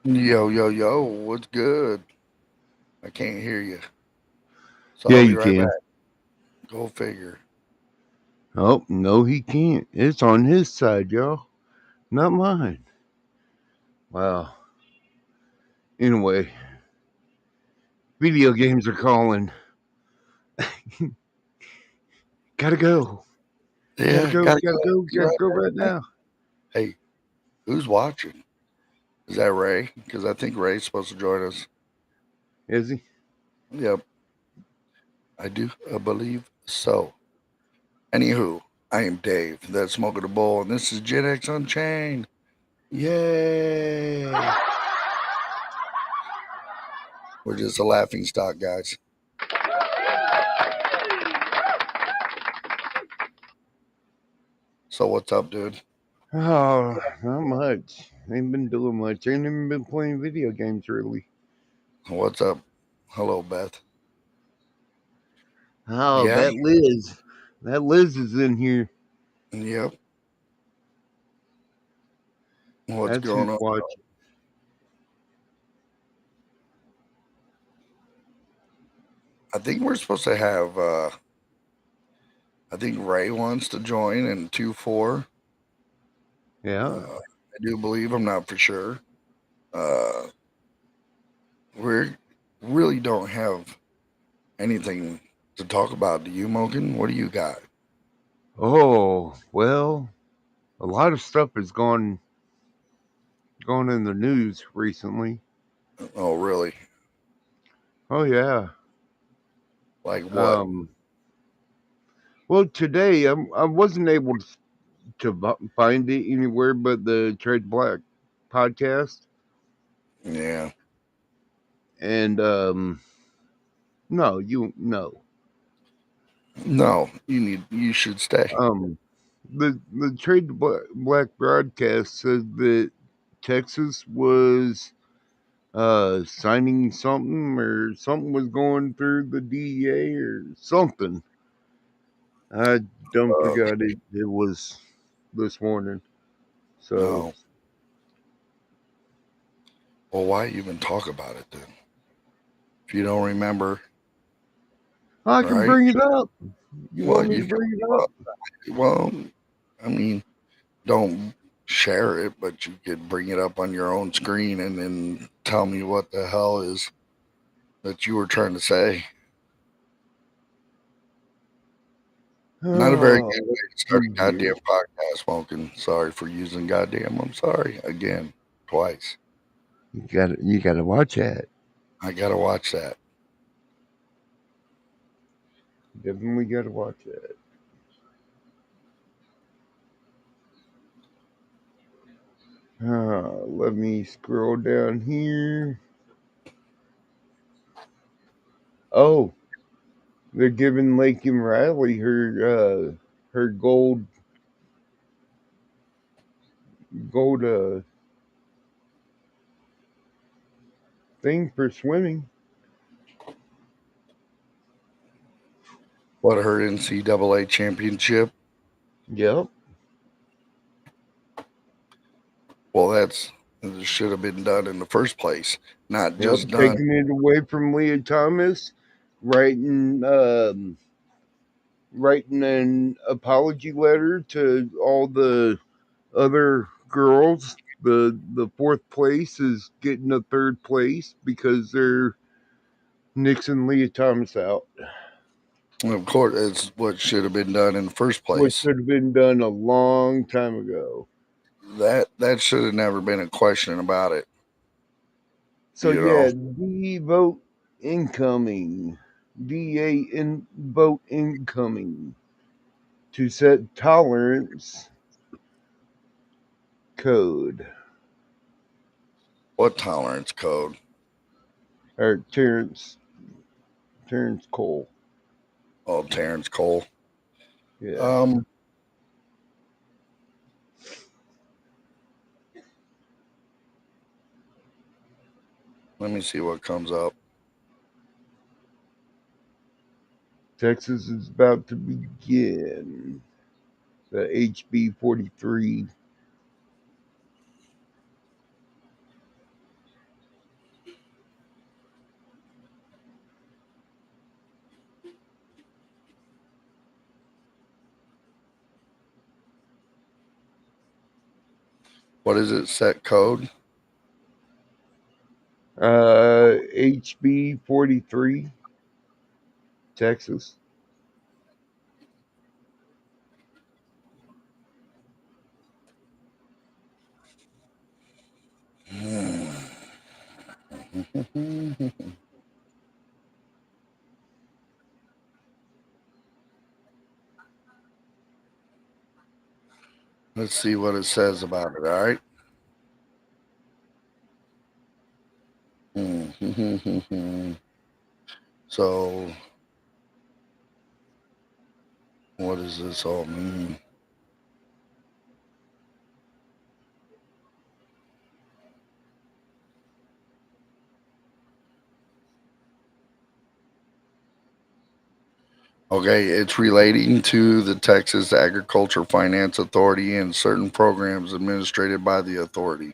Yo, yo, yo, what's good? I can't hear you. So Yeah, I'll be you right back. can. Go figure. Oh, no, he can't. It's on his side, y'all, not mine. Wow. Anyway, video games are calling. Gotta go. Gotta Yeah, go. gotta Gotta go. go. Be Gotta right go back. right now. Hey, who's watching? Is that Ray? Because I think Ray's supposed to join us. Is he? Yep, I do believe so. Anywho, I am Dave, that's smoking the bowl, and this is Gen X Unchained. Yay! We're just a laughing stock, guys. So what's up, dude? Oh, not much. Ain't been doing much. Ain't even been playing video games, really. What's up? Hello, Beth. Oh, Yeah, that Liz. That Liz is in here. yep. What's That's who's going on? watching. I think we're supposed to have I think Ray wants to join in 2-4. Yeah. I do believe, I'm not for sure. Uh, we really don't have anything to talk about. Do you, Mogan? What do you got? Oh, well, a lot of stuff has gone in the news recently. Oh, really? Oh, yeah. Like what? Um, Well, today I wasn't able to find it anywhere but the Trade Black podcast, Yeah. and no, no, No, you should stay. um, the Trade Black broadcast said that Texas was signing something or something was going through the DEA or something. I don't Uh, forgot it. It was this morning, so no. Well, why even talk about it then? If you don't remember, I can right? bring it up. You Well, want me to you can. bring it up? Well, I mean, don't share it, but you could bring it up on your own screen and then tell me what the hell is that you were trying to say. Not a very good way Let's to start see a goddamn here. podcast, Smoking. Sorry for using goddamn. I'm sorry again, twice. You gotta watch that. I gotta watch that. Definitely gotta watch that. Let me scroll down here. Oh, they're giving Lakin Riley her gold thing for swimming. What, her NCAA championship? Yep. Well, that's it should have been done in the first place, not Yep. just done. Taking it away from Leah Thomas, writing writing an apology letter to all the other girls. The fourth place is getting a third place because they're nixing Leah Thomas out, Of course, it's what should have been done in the first which place. should have been done a long time ago. That should have never been a question about it. So You know. yeah, D vote incoming, DA in vote incoming to set tolerance code. What tolerance code? Or Terrence Cole. Oh, Terrence Cole. Yeah. Um, Let me see what comes up. Texas is about to begin the HB 43. What is it? Set code? HB 43, Texas. Let's see what it says about it. All right. So, what does this all mean? Okay, it's relating to the Texas Agriculture Finance Authority and certain programs administered by the authority.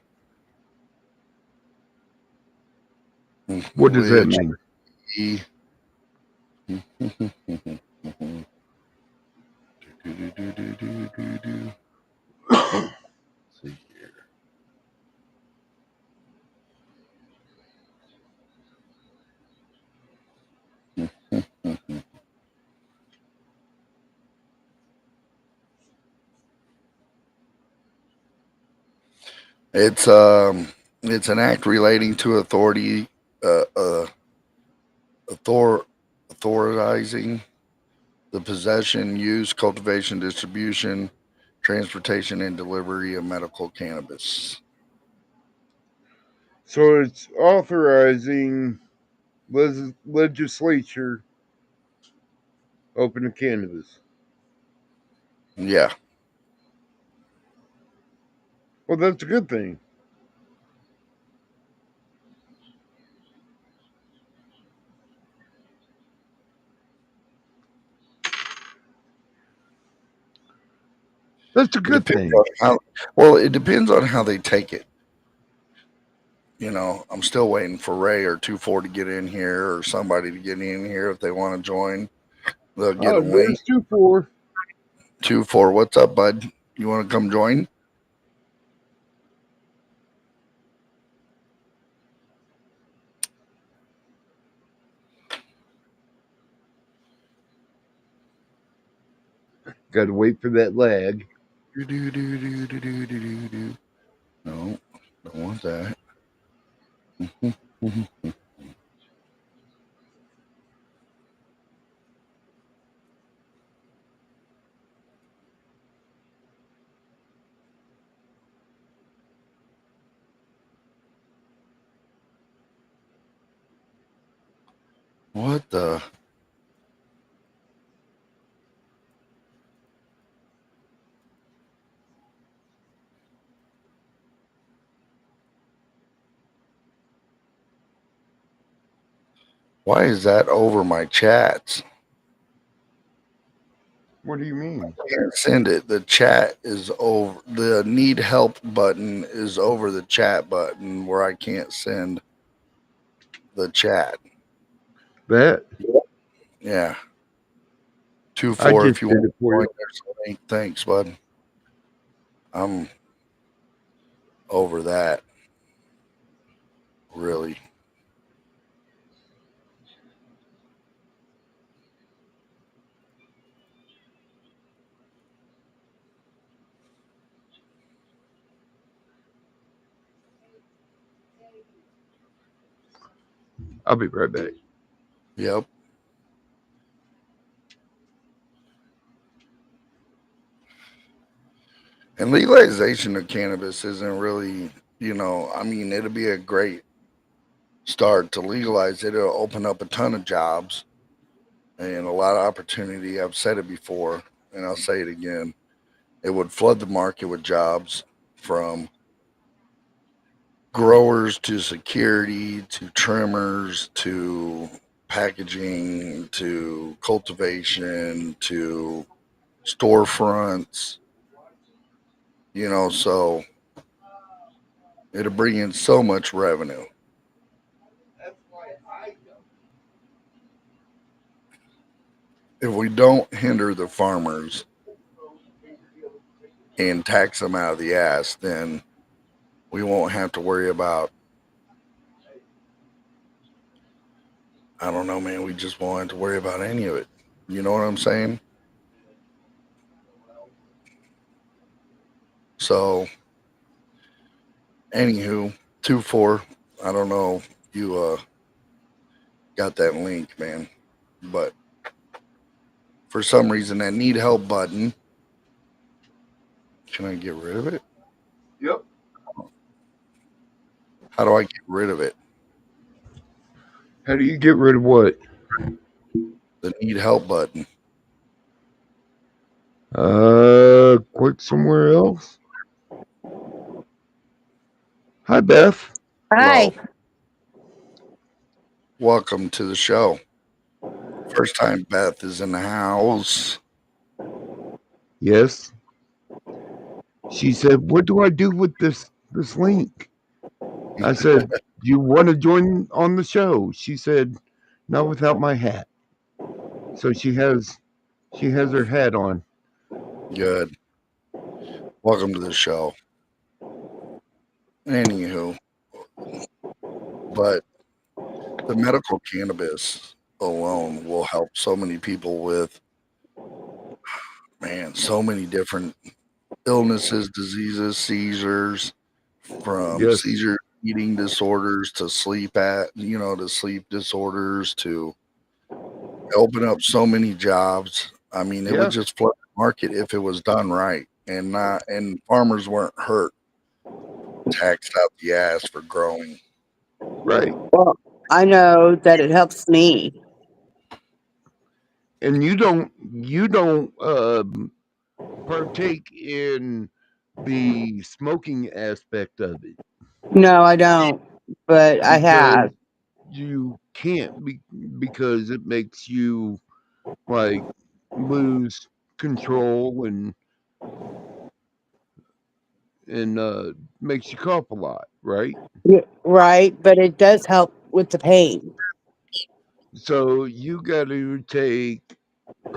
What does that Which mean? he see here. It's an act relating to authority uh, uh authorizing the possession, use, cultivation, distribution, transportation, and delivery of medical cannabis. So it's authorizing legislature open to cannabis. Yeah. Well, that's a good thing. That's a It good depends thing. on how well, it depends on how they take it. I'm still waiting for Ray or 2-4 to get in here or somebody to get in here if they want to join. They'll get a Oh, link. there's 2-4. 2-4, what's up, bud? You want to come join? Got to wait for that lag. No, don't want that. What the? Why is that over my chats? What do you mean? Can't send it. The chat is over. The need help button is over the chat button where I can't send the chat. That? Yeah. 2 I 4 just if you did want it for to you. join. There's a link. Thanks, bud. I'm over that. Really. I'll be right back. Yep. And legalization of cannabis isn't really, I mean, it'll be a great start to legalize it. It'll open up a ton of jobs and a lot of opportunity. I've said it before and I'll say it again. It would flood the market with jobs from growers to security to trimmers to packaging to cultivation to storefronts, so it'll bring in so much revenue. If we don't hinder the farmers and tax them out of the ass, then We won't have to worry about, I don't know, man. We just won't have to worry about any of it. You know what I'm saying? So, anywho, 2-4. I don't know. You got that link, man. But for some reason, that need help button. Can I get rid of it? Yep. How do I get rid of it? How do you get rid of what? The need help button. Click somewhere else. Hi, Beth. Hello. Hi. Welcome to the show. First time Beth is in the house. Yes. She said, "What do I do with this link?" I said, "Do you want to join on the show?" She said, "Not without my hat." So she has her hat on. Good. Welcome to the show. Anywho, but the medical cannabis alone will help so many people with, man, so many different illnesses, diseases, seizures, from Yes. seizure eating disorders to to sleep disorders to open up so many jobs. I mean, it would Yeah. just flood the market if it was done right and farmers weren't hurt, taxed out the ass for growing. Right. Well, I know that it helps me. And you don't partake in the smoking aspect of it No, I don't, but I because have. you can't because it makes you like lose control and makes you cough a lot, right? Right, but it does help with the pain. So you got to take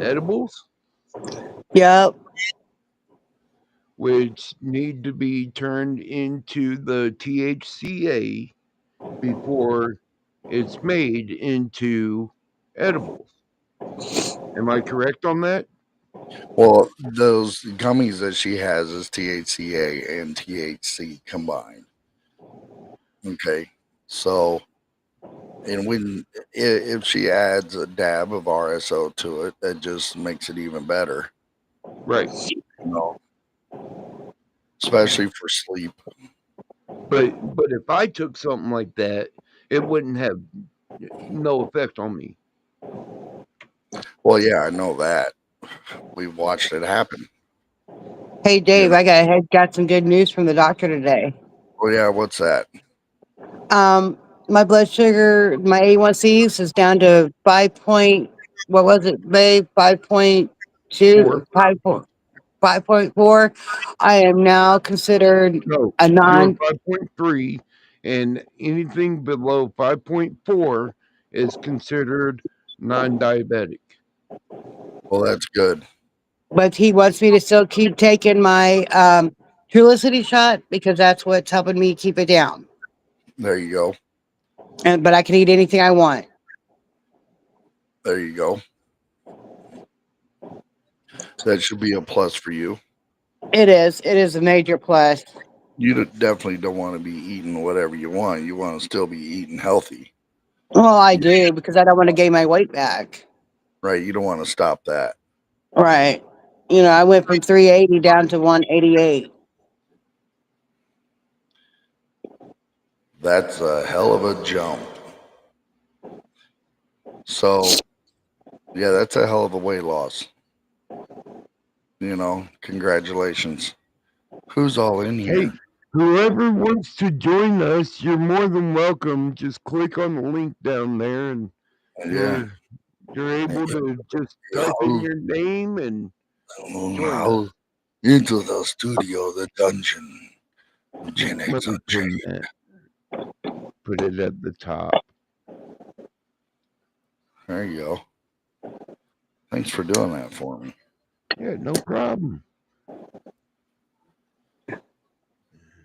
edibles, Yep. which need to be turned into the THCA before it's made into edibles. Am I correct on that? Well, those gummies that she has is THCA and THC combined. Okay, so and if she adds a dab of RSO to it, that just makes it even better. Right. You know, especially for sleep. But if I took something like that, it wouldn't have no effect on me. Well, yeah, I know that. We've watched it happen. Hey, You Dave, know. got some good news from the doctor today. Well, yeah. What's that? Um, my blood sugar, my A1Cs is down to 5 point. What was it, babe? 5.2, 4. 5.4. I am now considered No, a you're non. 5.3, and anything below 5.4 is considered non-diabetic. Well, that's good. But he wants me to still keep taking my Trulicity shot because that's what's helping me keep it down. There you go. But I can eat anything I want. There you go. That should be a plus for you. It is. It is a major plus. You definitely don't want to be eating whatever you want. You want to still be eating healthy, Well, I do because I don't want to gain my weight back. right? You don't want to stop that. Right. I went from 380 down to 188. That's a hell of a jump. So, yeah, that's a hell of a weight loss. Congratulations. Who's all in Hey, here? whoever wants to join us, you're more than welcome. Just click on the link down there, and Yeah. you're able to just type in your name and join us. Now into the studio, the dungeon. Gen Let X me turn Unchained. that. Put it at the top. There you go. Thanks for doing that for me. Yeah, no problem.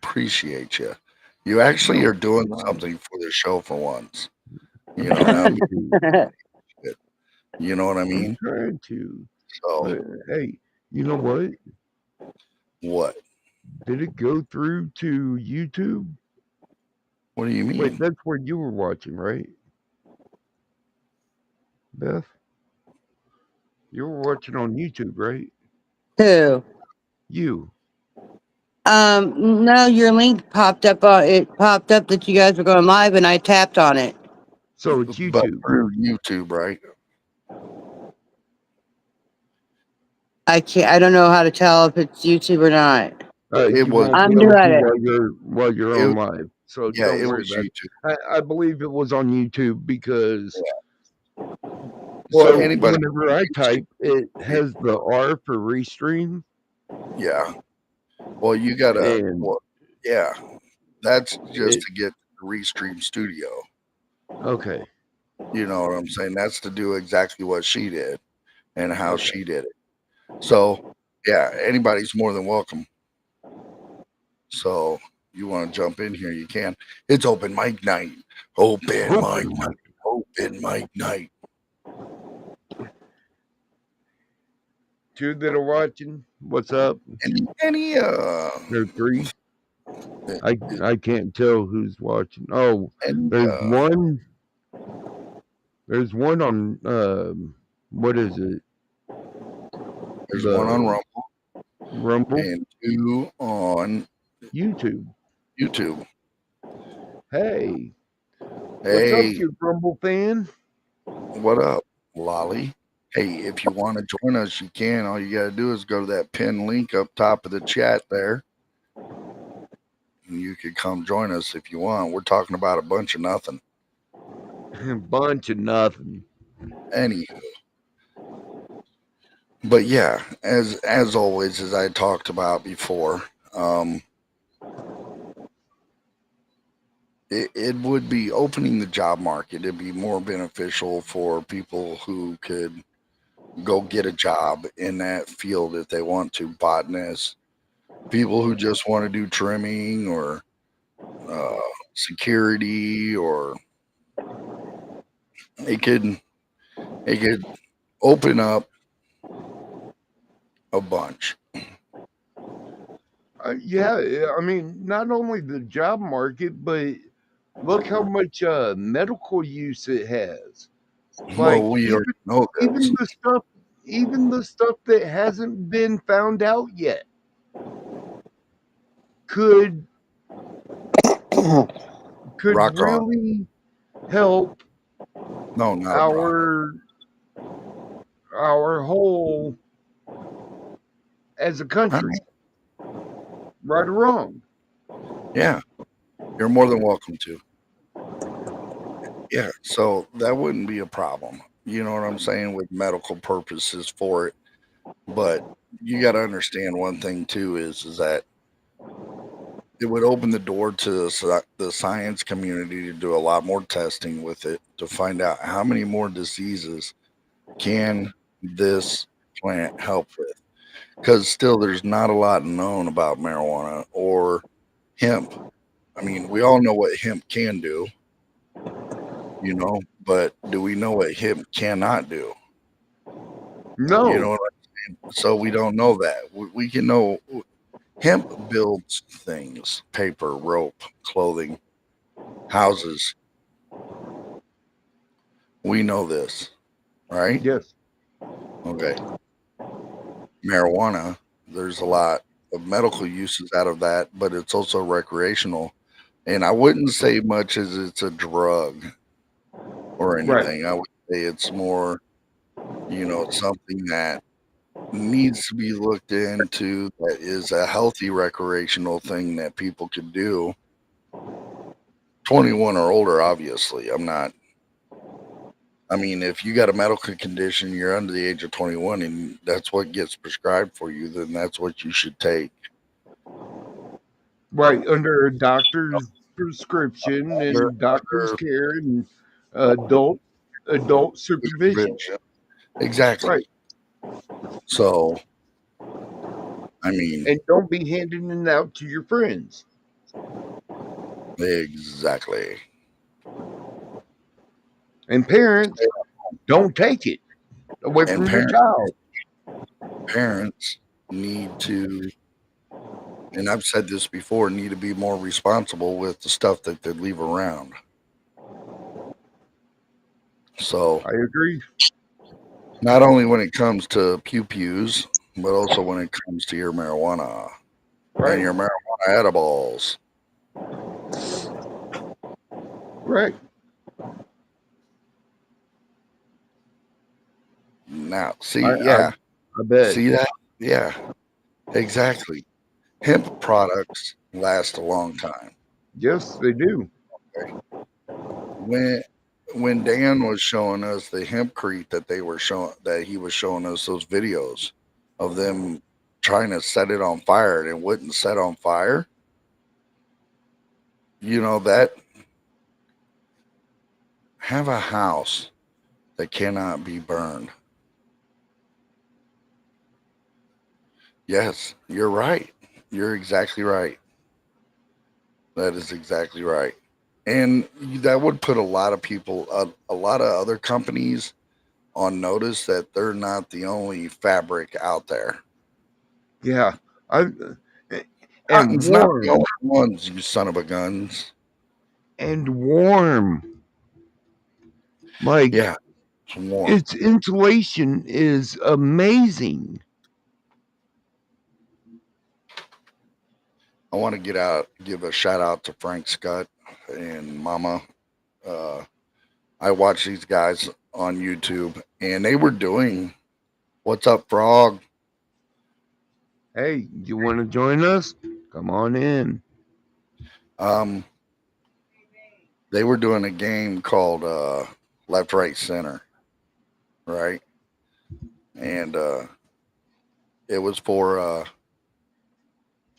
appreciate you. You actually are doing something for the show for once. You know, now me, you know what I I'm mean? trying to. So But hey, you know what? what? Did it go through to YouTube? What do you Wait, mean? that's where you were watching, right? Beth? You were watching on YouTube, right? Who? You. No, your link popped up. It popped up that you guys were going live, and I tapped on it. So it's But YouTube. through YouTube, right? I can't. I don't know how to tell if it's YouTube or not. It You was. won't I'm be able doing to it. while you're It, on live. So yeah, don't it worry was about it. YouTube. I believe it was on YouTube because Well, so anybody. whenever I type, it has the R for restream, Yeah. Well, you gotta. and Well, yeah. That's just it to get the Restream Studio. okay. You know what I'm saying? That's to do exactly what she did and how Okay. she did it. So, yeah, anybody's more than welcome. So, you want to jump in here, you can. It's open mic night. Open mic night. Open mic night. Two that are watching, what's up? Any There are three. I can't tell who's watching. Oh, any, there's one. There's one on what is it? there's one on The Rumble Rumble and two on YouTube. YouTube. Hey, what's up, Hey, you Rumble fan? what up, Lolly? Hey, if you want to join us, you can. All you got to do is go to that pin link up top of the chat there. And you could come join us if you want. We're talking about a bunch of nothing. Bunch of nothing. Anywho. But yeah, as always, as I talked about before, it would be opening the job market. It'd be more beneficial for people who could go get a job in that field if they want to. Botanists, people who just want to do trimming or security, or it could open up a bunch. Yeah, I mean, not only the job market, but look how much medical use it has. Like Well, we already know this. even the stuff that hasn't been found out yet could Rock on. really help No, not a problem. our whole as a country. Right or wrong. Yeah, you're more than welcome to. Yeah, so that wouldn't be a problem. You know what I'm saying, with medical purposes for it. But you got to understand one thing too is that it would open the door to the science community to do a lot more testing with it to find out how many more diseases can this plant help with. Because still, there's not a lot known about marijuana or hemp. I mean, we all know what hemp can do, but do we know what hemp cannot do? No. You know what I'm saying? So we don't know that. We can know hemp builds things: paper, rope, clothing, houses. We know this, right? Yes. Okay. Marijuana, there's a lot of medical uses out of that, but it's also recreational. And I wouldn't say much as it's a drug or anything. I would say it's more, something that needs to be looked into, that is a healthy recreational thing that people could do. 21 or older, obviously. I mean, if you got a medical condition, you're under the age of 21 and that's what gets prescribed for you, then that's what you should take. Right, under a doctor's prescription and doctor's Under care and adult supervision. Exactly. Right. So, I mean, And don't be handing it out to your friends. Exactly. And parents, don't take it away And from your child. parents need to, and I've said this before, need to be more responsible with the stuff that they leave around. So I agree. not only when it comes to pew pews, but also when it comes to your marijuana and Right. your marijuana edibles. Right. Now, I, see, I, yeah, I bet. see that? Yeah, exactly. Hemp products last a long time. Yes, they do. When when Dan was showing us the hempcrete that they were showing, that he was showing us those videos of them trying to set it on fire and it wouldn't set on fire. You know that, have a house that cannot be burned. Yes, you're right. You're exactly right. That is exactly right. And that would put a lot of people, a lot of other companies on notice that they're not the only fabric out there. Yeah. I and Cotton's not the warm only ones, you son of a guns. and warm. Like Yeah, it's warm. its insulation is amazing. I want to give a shout out to Frank Scott and Mama. Uh, I watch these guys on YouTube, and they were doing "What's Up, Frog." Hey, you want to join us? Come on in. Um, they were doing a game called Left, Right, Center, right? And it was for uh,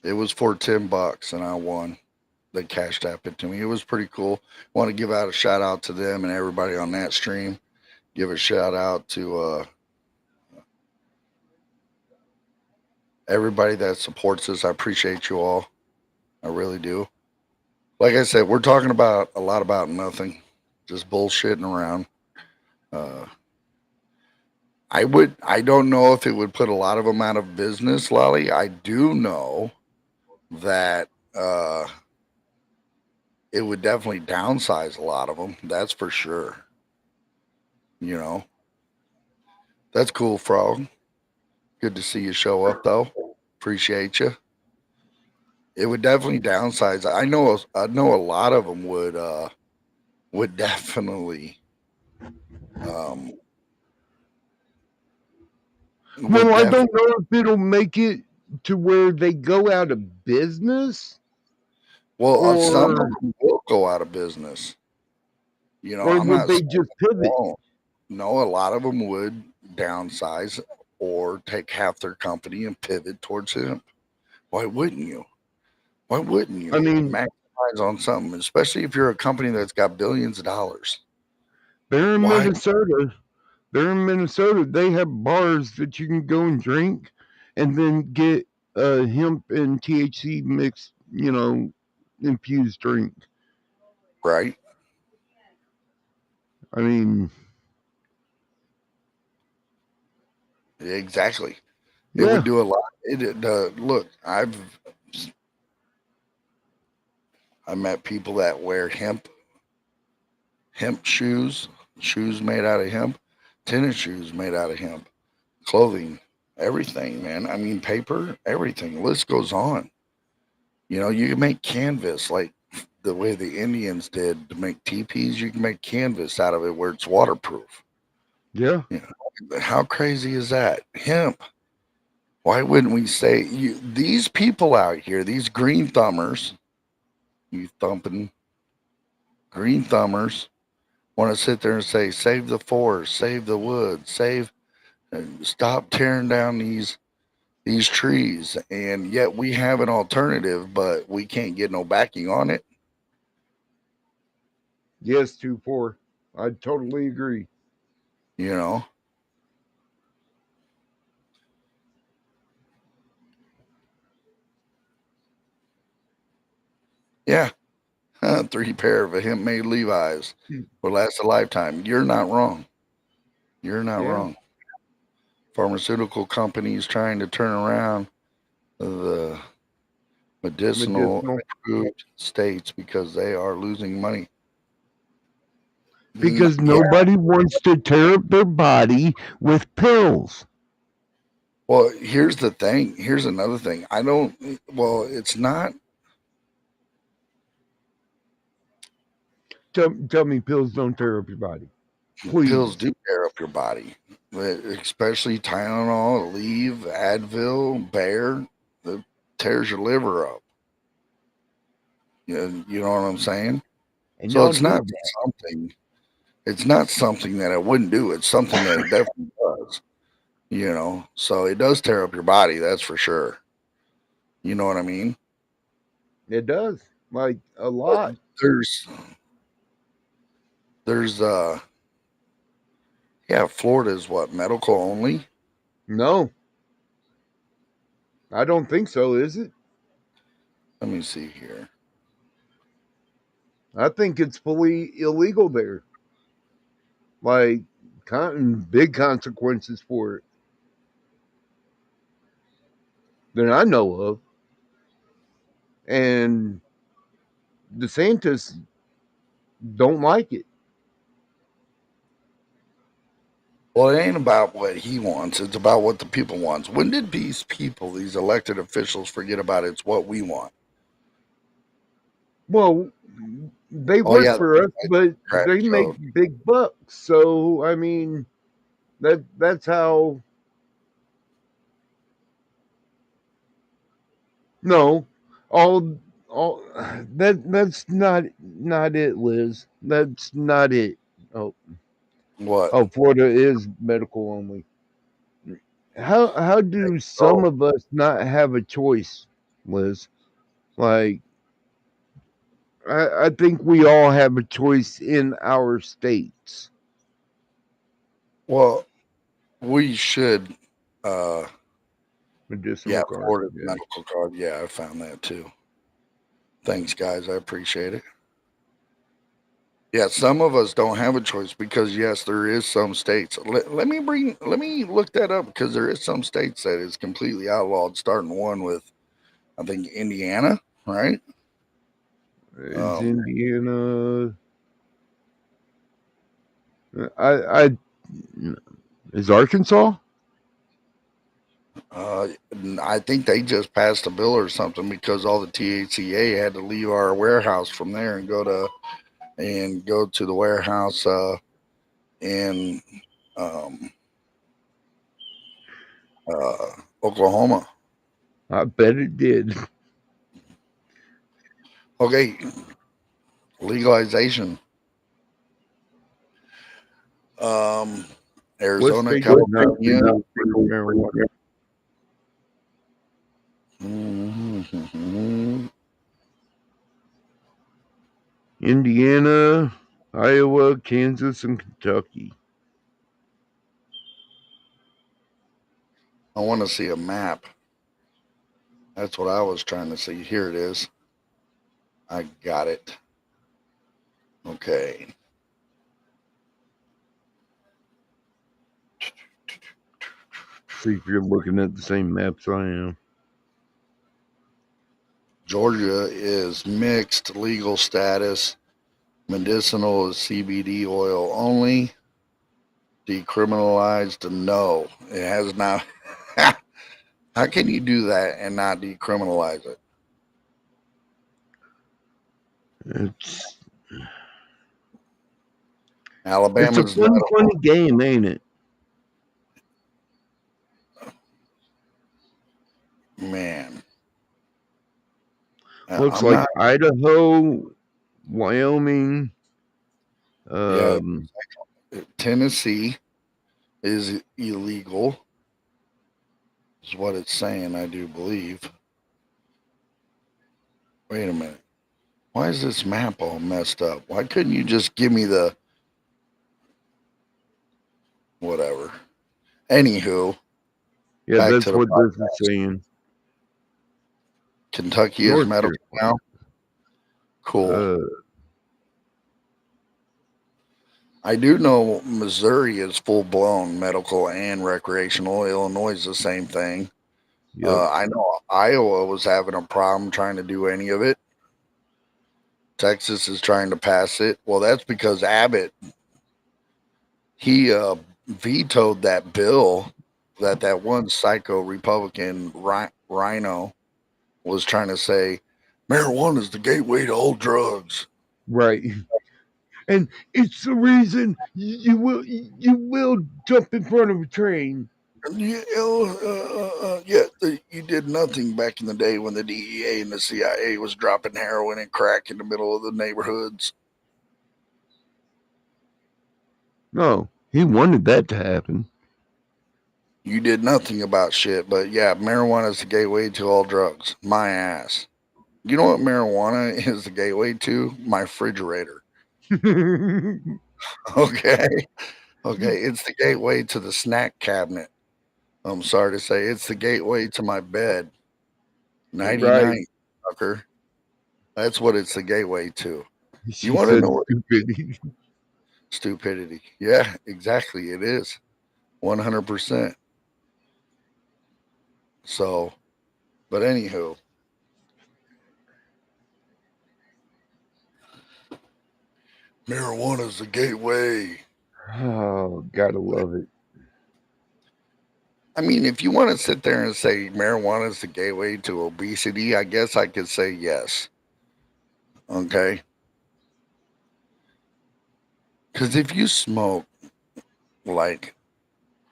it was for $10, and I won. They cashed app it to me. It was pretty cool. Want to give out a shout out to them and everybody on that stream. Give a shout out to everybody that supports us. I appreciate you all. I really do. Like I said, we're talking about a lot about nothing, just bullshitting around. Uh, I don't know if it would put a lot of them out of business, Lolly. I do know that it would definitely downsize a lot of them. That's for sure. You know, that's cool, Frog. Good to see you show up, though. Appreciate you. It would definitely downsize. I know a lot of them would definitely um would Well, I definitely don't know if it'll make it to where they go out of business well some of or them will go out of business. You know, or I'm would not they saying just they pivot? won't. No, a lot of them would downsize or take half their company and pivot towards him. Why wouldn't you? Why wouldn't I you mean, maximize on something, especially if you're a company that's got billions of dollars? they're in Why? Minnesota. They're in Minnesota. They have bars that you can go and drink and then get a hemp and THC mixed, infused drink. Right? I mean, Exactly. It would yeah, do a lot. Look, I met people that wear hemp shoes, shoes made out of hemp, tennis shoes made out of hemp, clothing, everything, man. I mean, paper, everything. The list goes on. You know, you can make canvas like the way the Indians did to make teepees. You can make canvas out of it where it's waterproof. yeah. You know, how crazy is that? Hemp. Why wouldn't we say these people out here, these green thumbers, you thumping green thumbers, want to sit there and say, save the forest, save the woods, stop tearing down these trees, and yet we have an alternative, but we can't get no backing on it. Yes, 2-4. I totally agree. You know, Yeah. 3 pair of hemp made Levi's Hmm. will last a lifetime. You're not wrong. You're not Yeah. wrong. Pharmaceutical companies trying to turn around the medicinal approved states because they are losing money. Because Yeah. nobody wants to tear up their body with pills. Well, here's the thing. Here's another thing. Well, it's not. Tell me pills don't tear up your body. Please. Pills do tear up your body, especially Tylenol, Aleve, Advil, Bayer. It tears your liver up. You know what I'm saying? And So y'all it's do not that. something. It's not something that it wouldn't do. It's something that it definitely does. You know, so it does tear up your body. That's for sure. You know what I mean? It does. Like a But lot. there's yeah, Florida is what, medical only? No. I don't think so, is it? Let me see here. I think it's fully illegal there. Like big consequences for it that I know of. And DeSantis don't like it. Well, it ain't about what he wants. It's about what the people wants. When did these people, these elected officials, forget about it's what we want? Well, they Oh work yeah, for us, but crap they make showed. big bucks. So I mean, that's how. No, all that's not it, Liz. That's not it. Oh, What? Florida is medical only. How do some Oh, of us not have a choice, Liz? Like I think we all have a choice in our states. well, we should. Medicinal Yeah, card. Florida's Yeah. medical card. Yeah, I found that too. Thanks, guys. I appreciate it. Yeah, some of us don't have a choice because yes, there is some states. Let me look that up because there is some states that is completely outlawed. Starting one with, I think, Indiana, right? It's Indiana. I is Arkansas? I think they just passed a bill or something because all the THCA had to leave our warehouse from there and go to the warehouse in um, Oklahoma. I bet it did. Okay, legalization. Um, What Arizona, state does not California. legal marijuana? Mhm. Indiana, Iowa, Kansas, and Kentucky. I want to see a map. That's what I was trying to see. Here it is. I got it. Okay. See if you're looking at the same maps I am. Georgia is mixed legal status. Medicinal is CBD oil only. Decriminalized, no. It has not. How can you do that and not decriminalize it? It's a Alabama's funny medical. game, ain't it? Man. Looks I'm like not. Idaho, Wyoming. Yeah. Tennessee is illegal, is what it's saying, I do believe. Wait a minute. Why is this map all messed up? Why couldn't you just give me the whatever? Anywho, Yeah, back that's to the what this podcast. is saying. Kentucky is North medical Carolina. now. Cool. I do know Missouri is full blown medical and recreational. Illinois is the same thing. Yep. I know Iowa was having a problem trying to do any of it. Texas is trying to pass it. Well, that's because Abbott, he vetoed that bill that one psycho Republican Rhino was trying to say marijuana is the gateway to all drugs. Right. And it's the reason you will jump in front of a train. You did nothing back in the day when the DEA and the CIA was dropping heroin and crack in the middle of the neighborhoods. No, he wanted that to happen. You did nothing about shit, but yeah, marijuana is the gateway to all drugs. My ass. You know what marijuana is the gateway to? My refrigerator. Okay. Okay. It's the gateway to the snack cabinet. I'm sorry to say, it's the gateway to my bed. Nighty Right. night, sucker. That's what it's the gateway to. She You want to said know what stupidity. stupidity? Yeah, exactly. It is 100%. So, but anywho, marijuana is the gateway. Oh, gotta love it. I mean, if you want to sit there and say marijuana is the gateway to obesity, I guess I could say yes. Okay. Because if you smoke like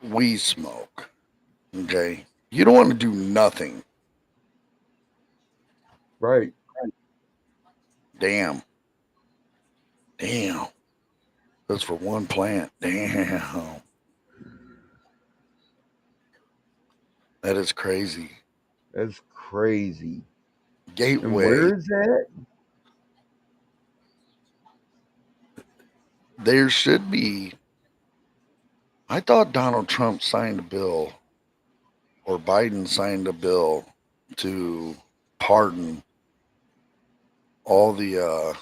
we smoke, okay, you don't want to do nothing. Right. Damn. That's for one plant. Damn. That is crazy. That's crazy. And Gateway. where is that? There should be. I thought Donald Trump signed a bill or Biden signed a bill to pardon all the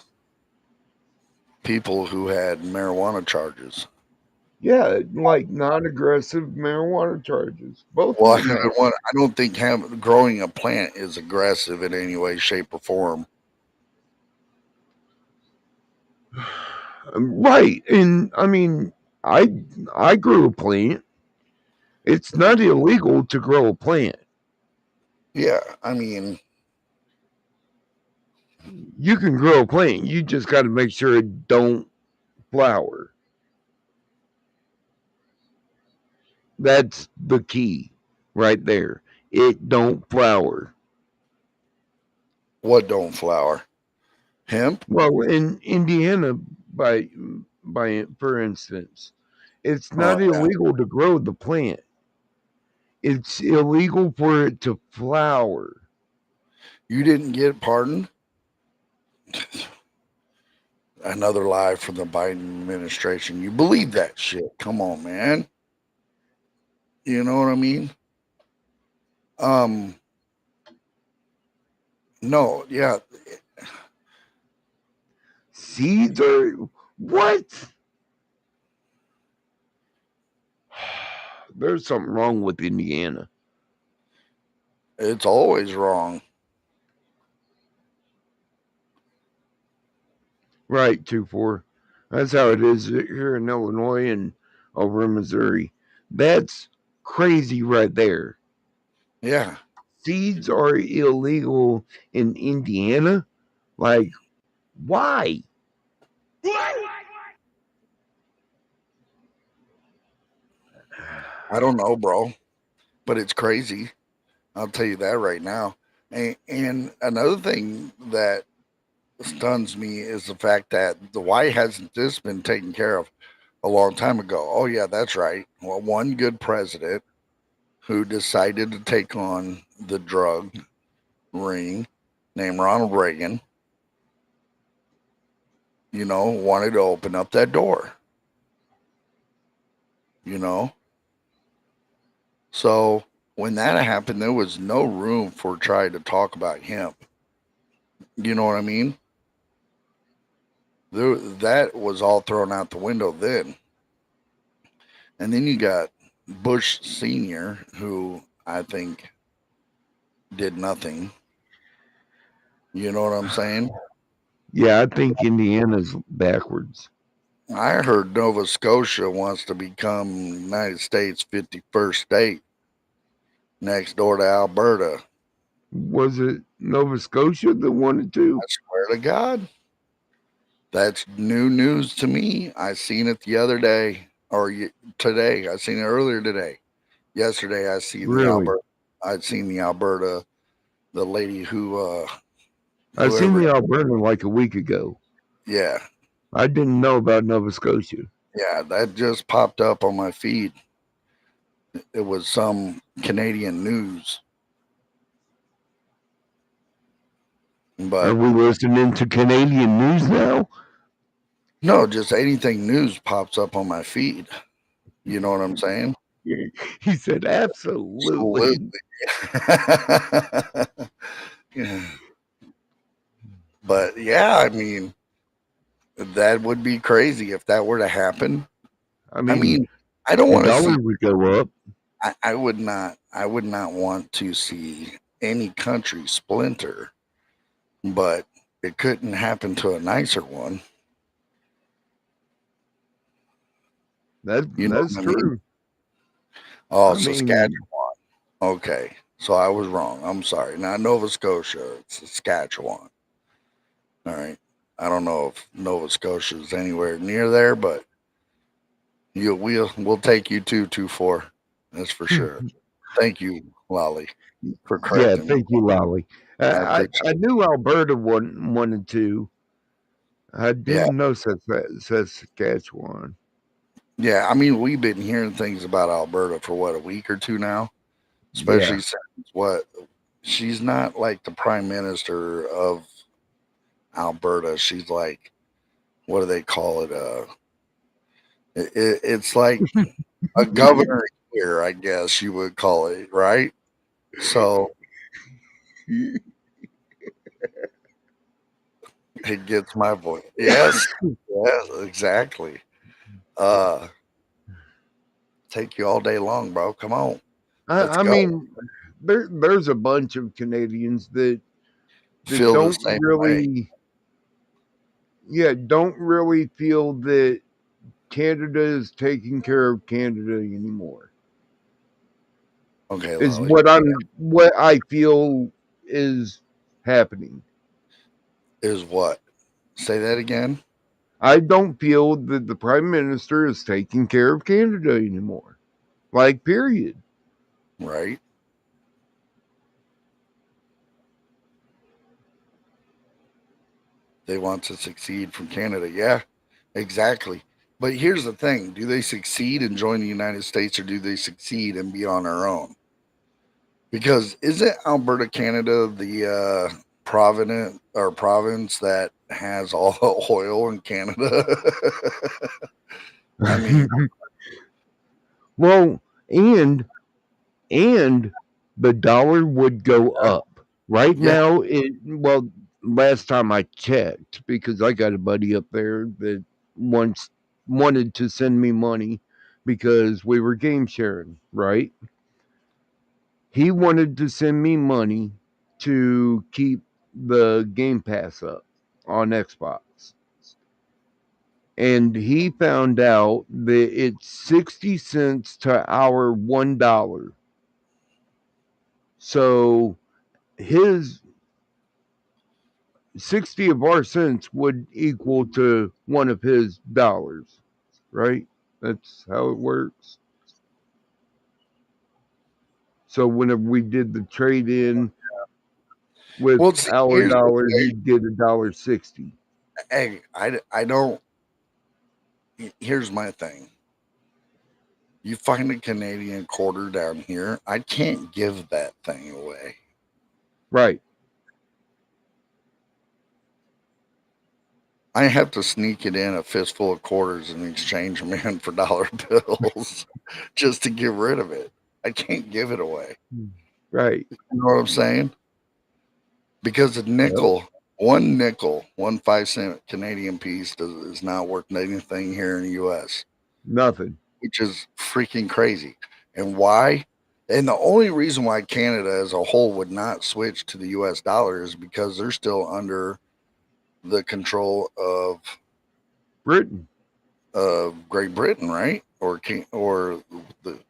people who had marijuana charges. Yeah, like non-aggressive marijuana charges. Both Well, of them have. I don't think growing a plant is aggressive in any way, shape, or form. Right. And I mean, I grew a plant. It's not illegal to grow a plant. Yeah, I mean, You can grow a plant. You just got to make sure it don't flower. That's the key right there. It don't flower. what don't flower? Hemp? Well, in Indiana, by for instance, it's not Yeah. illegal to grow the plant. It's illegal for it to flower. You didn't get pardoned? Another lie from the Biden administration. You believe that shit? Come on, man. You know what I mean? No, yeah. Seeds are what? There's something wrong with Indiana. It's always wrong. Right, 2-4. That's how it is here in Illinois and over in Missouri. That's crazy right there. Yeah. Seeds are illegal in Indiana? Like, why? I don't know, bro, but it's crazy. I'll tell you that right now. And another thing that stuns me is the fact that why hasn't this been taken care of a long time ago? Oh yeah, that's right. Well, one good president who decided to take on the drug ring named Ronald Reagan, wanted to open up that door. So when that happened, there was no room for trying to talk about hemp. You know what I mean? that was all thrown out the window then. And then you got Bush Sr., who I think did nothing. You know what I'm saying? Yeah, I think Indiana's backwards. I heard Nova Scotia wants to become United States 51st state next door to Alberta. Was it Nova Scotia that wanted to? I swear to God. That's new news to me. I seen it the other day or today. I seen it earlier today. Yesterday I seen the Really? Alberta. I'd seen the Alberta, the lady who I seen whoever the Alberta like a week ago. yeah. I didn't know about Nova Scotia. Yeah, that just popped up on my feed. It was some Canadian news. Are But we listening to Canadian news now? no, just anything news pops up on my feed. You know what I'm saying? He said, absolutely. Yeah. But yeah, I mean, that would be crazy if that were to happen. I I mean, mean, I don't the want to see. dollar would go up. I would not. I would not want to see any country splinter. But it couldn't happen to a nicer one. You know That's what I mean? true. Oh, I mean, Saskatchewan. Okay, so I was wrong. I'm sorry. Not Nova Scotia. It's Saskatchewan. All right. I don't know if Nova Scotia is anywhere near there, but we'll take you 224. That's for sure. Thank you, Lolly, for yeah, correcting me. thank you, Lolly. I I appreciate it. knew Alberta wanted to. I Yeah. didn't know Saskatchewan. Yeah. I mean, we've been hearing things about Alberta for what, a week or two now? Yeah. Especially since what? She's not like the prime minister of Alberta. She's like, what do they call it? It's like a governor here, I guess you would call it, right? So it gets my voice. Yes, yes, exactly. Take you all day long, bro. Come on, let's I go. mean, there's a bunch of Canadians that Feel the don't same way. really, don't really feel that Canada is taking care of Canada anymore. Okay, Is Lolly. what I feel is happening. Is what? Say that again. I don't feel that the Prime Minister is taking care of Canada anymore. Like, period. Right. They want to succeed from Canada. Yeah, exactly. But here's the thing: do they succeed and join the United States, or do they succeed and be on their own? Because isn't Alberta, Canada, the province that has all the oil in Canada? I mean, Well, and the dollar would go up. Right yeah, now, last time I checked, because I got a buddy up there that once wanted to send me money because we were game sharing, right? He wanted to send me money to keep the Game Pass up on Xbox. And he found out that it's 60 cents to our $1. So his 60 of our cents would equal to one of his dollars, right? That's how it works. So whenever we did the trade in with well, see, our here's the dollar, thing. he'd get $1.60. Hey, I don't. Here's my thing. You find a Canadian quarter down here, I can't give that thing away. Right. I have to sneak it in a fistful of quarters and exchange them in for dollar bills just to get rid of it. I can't give it away. Right. You know what I'm saying? Because a Yep. nickel, 1 nickel, 1 5-cent Canadian piece is not worth anything here in the U.S., Nothing. which is freaking crazy. And why? And the only reason why Canada as a whole would not switch to the U.S. dollar is because they're still under the control of Britain. Great Britain, right? Or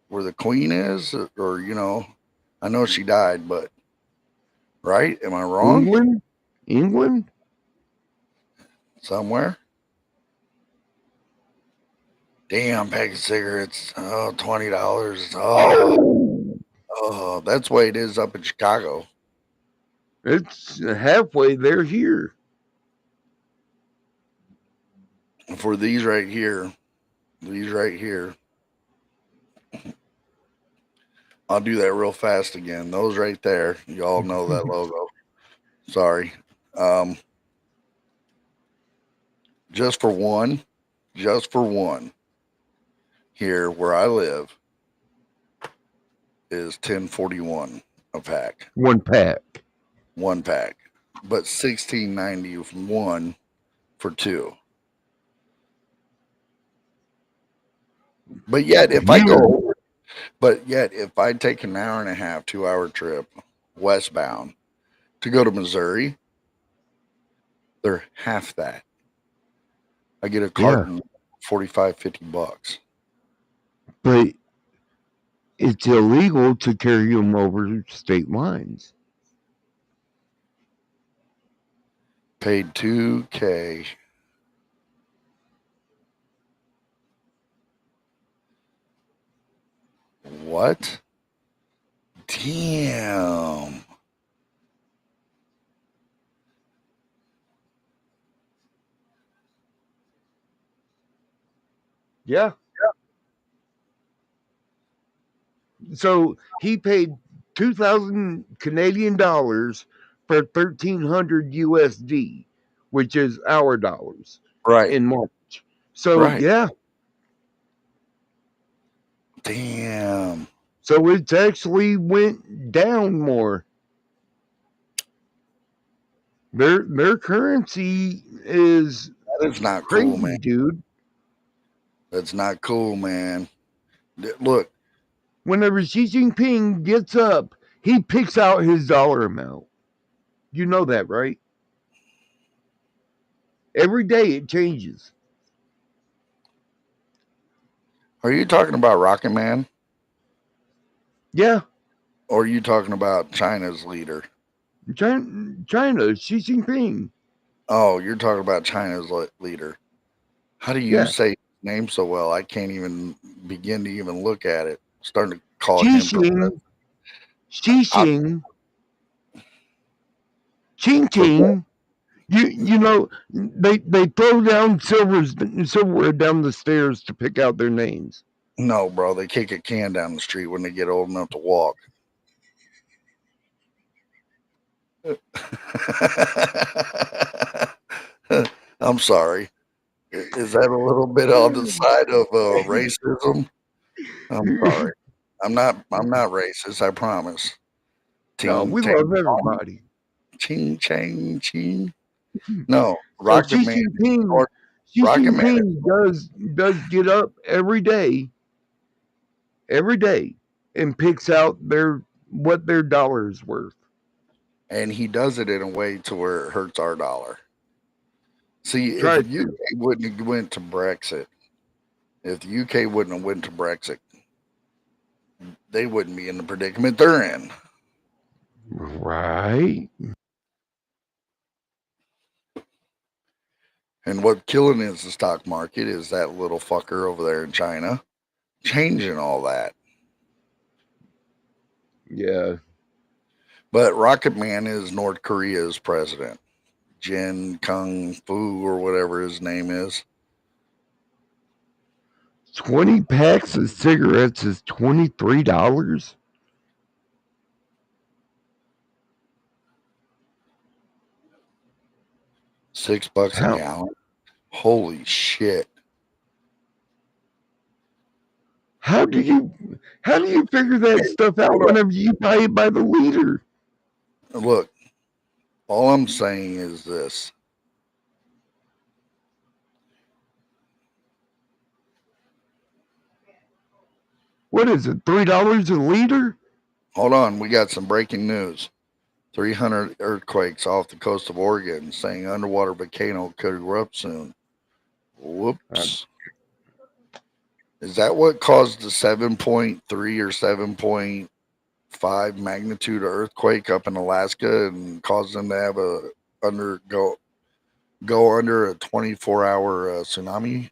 where the Queen is, or I know she died, but right? Am I wrong? England. Somewhere. Damn, pack of cigarettes. Oh, $20. Oh, that's the way it is up in Chicago. It's halfway there here. For these right here, I'll do that real fast again. Those right there, you all know that logo. Sorry. Just for one, here where I live is $10.41 a pack. One pack. But $16.91 for 2. But yet if I take an hour and a half, 2-hour trip westbound to go to Missouri, they're half that. I get a carton, $45-$50. But it's illegal to carry them over state lines. Paid $2,000. What? Damn. Yeah. So he paid 2,000 Canadian dollars for 1,300 USD, which is our dollars, Right. in March. So Right. yeah. Damn. So it's actually went down more. Their currency is That is not crazy, cool, man. dude. That's not cool, man. Look, Whenever Xi Jinping gets up, he picks out his dollar amount. You know that, right? Every day it changes. are you talking about Rocket Man? Yeah. Or are you talking about China's leader? China, Xi Jinping. Oh, you're talking about China's leader. How do you Yeah. say his name so well? I can't even begin to even look at it. I'm starting to call Xi him. Jinping. Ching. You know they throw down silverware down the stairs to pick out their names. No, bro. They kick a can down the street when they get old enough to walk. I'm sorry. Is that a little bit on the side of racism? I'm sorry. I'm not racist. I promise. No, we love everybody. Ching chang ching. No, So Rocket Xi Man. Jinping does get up every day, and picks out what their dollar is worth. And he does it in a way to where it hurts our dollar. See, if Try the UK wouldn't have went to Brexit, they wouldn't be in the predicament they're in. Right. And what killing is the stock market is that little fucker over there in China changing all that. Yeah. But Rocket Man is North Korea's president. Jin Kung Fu or whatever his name is. 20 packs of cigarettes is $23. $6 a gallon. Holy shit. How do you figure that stuff out whenever you buy it by the liter? Look, All I'm saying is this. What is it? $3 a liter? Hold on, we got some breaking news. 300 earthquakes off the coast of Oregon, saying underwater volcano could erupt soon. Whoops. Is that what caused the 7.3 or 7.5 magnitude earthquake up in Alaska and caused them to have a go under a 24-hour tsunami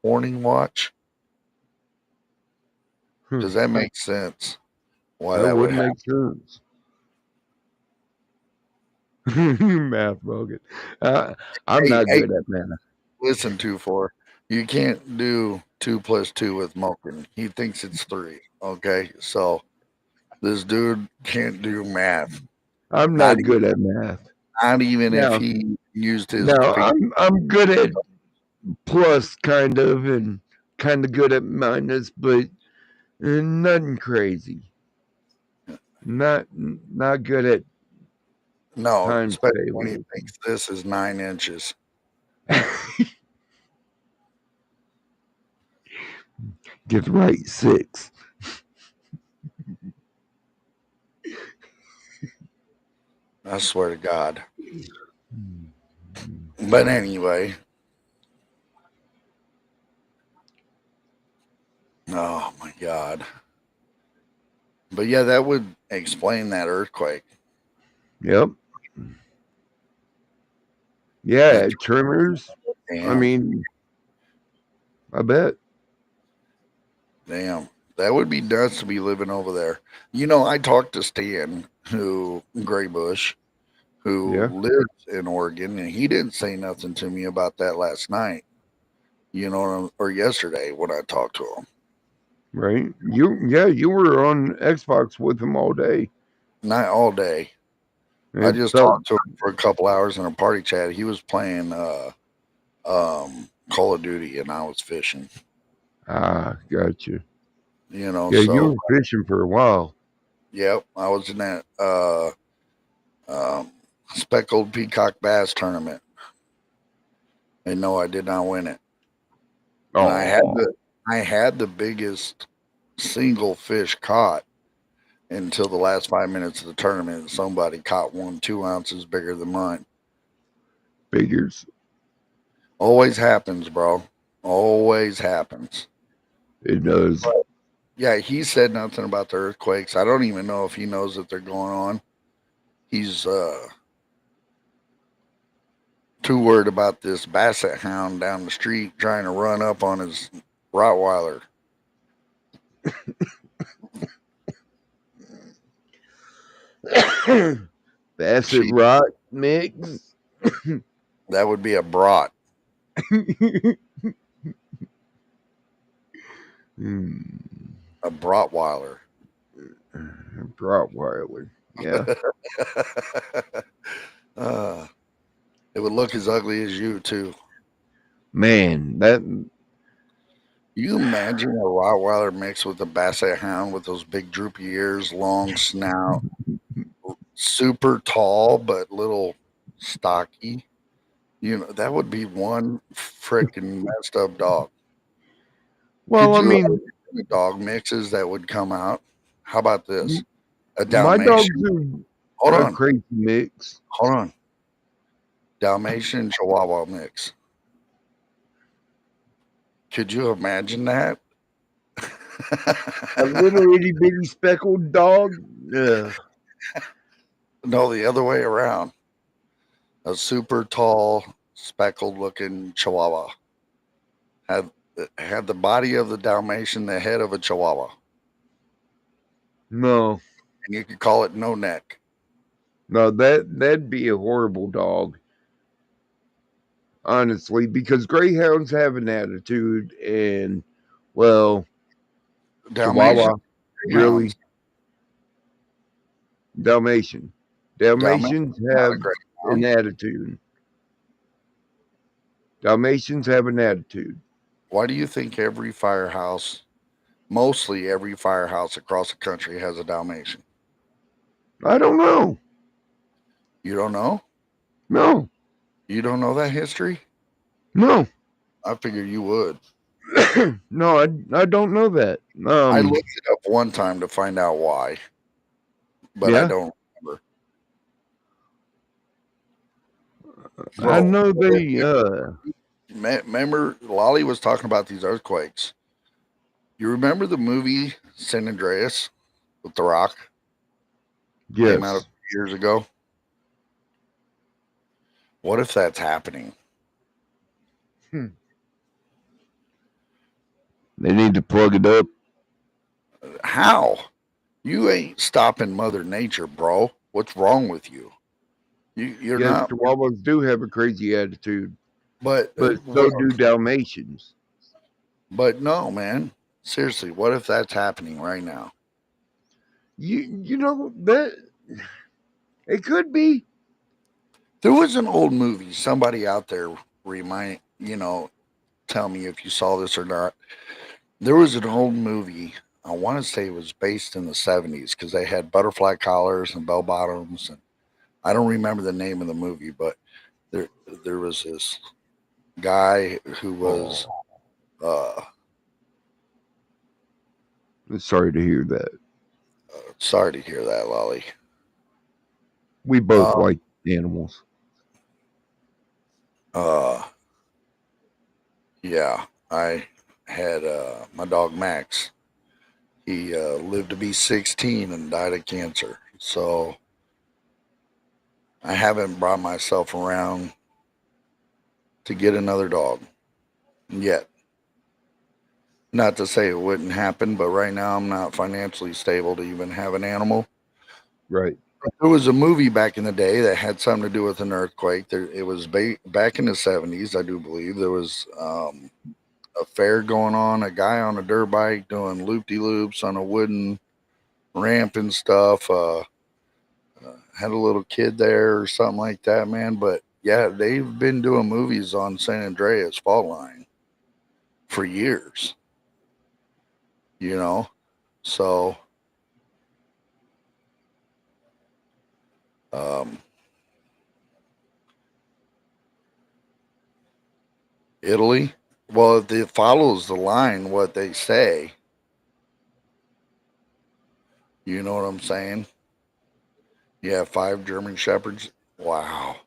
warning watch? Does that make sense? Why That that would would happen? make sense. Math bogus. I'm Hey, not hey, good at math. listen, 2-4. You can't do 2 + 2 with Moken. He thinks it's 3. Okay, so this dude can't do math. I'm Not not good at math. Not even if No, he used his no, finger. I'm good at plus, kind of, and kind of good at minus, but nothing crazy. Not good at No, times especially when he tables. thinks this is 9 inches. Get right, 6. I swear to God. But anyway. Oh my God. But yeah, that would explain that earthquake. Yep. Yeah, That tremors. I damn, mean, I bet. damn. That would be nuts to be living over there. You know, I talked to Stan, Graybush, who Yeah, lives in Oregon, and he didn't say nothing to me about that last night. You know, or yesterday when I talked to him. right. You were on Xbox with him all day. Not all day. I It just felt talked to him for a couple hours in a party chat. He was playing Call of Duty and I was fishing. gotcha. You know, Yeah, you so were fishing for a while. yep, I was in that um, speckled peacock bass tournament. And no, I did not win it. And Oh, I had the biggest single fish caught until the last 5 minutes of the tournament. Somebody caught one 2 ounces bigger than mine. figures. Always happens, bro. Always happens. It does. But yeah, he said nothing about the earthquakes. I don't even know if he knows that they're going on. He's too worried about this basset hound down the street trying to run up on his Rottweiler. Basset She, rock mix. that would be a brat, a Rottweiler. Rottweiler. Yeah. It would look as ugly as you too. Man, that You imagine a Rottweiler mixed with a Basset Hound with those big droopy ears, long snout, super tall but little stocky. You know, that would be one freaking messed up dog. well, Could I you mean, imagine the dog mixes that would come out? How about this? A my dogs Dalmatian. are Hold a on, crazy mix. hold on. Dalmatian Chihuahua mix. Could you imagine that? A little itty bitty speckled dog. Ugh. No, the other way around. A super tall, speckled looking Chihuahua. Had the body of the Dalmatian, the head of a Chihuahua. No, And you could call it no neck. no, that'd be a horrible dog. Honestly, because greyhounds have an attitude, and well, Dalmatian Chihuahua really Greyhounds. Dalmatian. Dalmatian, Dalmatians not a have an greyhound. attitude. Dalmatians have an attitude. Why do you think every firehouse, mostly every firehouse across the country, has a Dalmatian? I don't know. You don't know? No, You don't know that history? no, I figured you would. no. I don't know that. I looked it up one time to find out why, but I Yeah, don't remember. I Bro, know they. remember Lolly was talking about these earthquakes. You remember the movie San Andreas with The Rock? Came out a Yes, few years ago. What if that's happening? they need to plug it up. How? You ain't stopping Mother Nature, bro. What's wrong with you? You're Yes, not. Chihuahuas do have a crazy attitude, But but so do Dalmatians. but no, man. Seriously, what if that's happening right now? You know that it could be. There was an old movie. Somebody out there tell me if you saw this or not. There was an old movie. I want to say it was based in the 70s because they had butterfly collars and bell bottoms, and I don't remember the name of the movie, but there there was this guy who was uh Sorry to hear that. sorry to hear that, Lolly. We both Uh, like animals. uh, yeah, I had my dog Max. He lived to be 16 and died of cancer. So I haven't brought myself around to get another dog yet. Not to say it wouldn't happen, but right now I'm not financially stable to even have an animal. Right. There was a movie back in the day that had something to do with an earthquake. It was back in the 70s, I do believe. There was a fair going on, a guy on a dirt bike doing loop de loops on a wooden ramp and stuff. Had a little kid there or something like that, man. But yeah, they've been doing movies on San Andreas fault line for years, you know? So, um, Italy, well, if it follows the line, what they say, you know what I'm saying? You have 5 German Shepherds. Wow.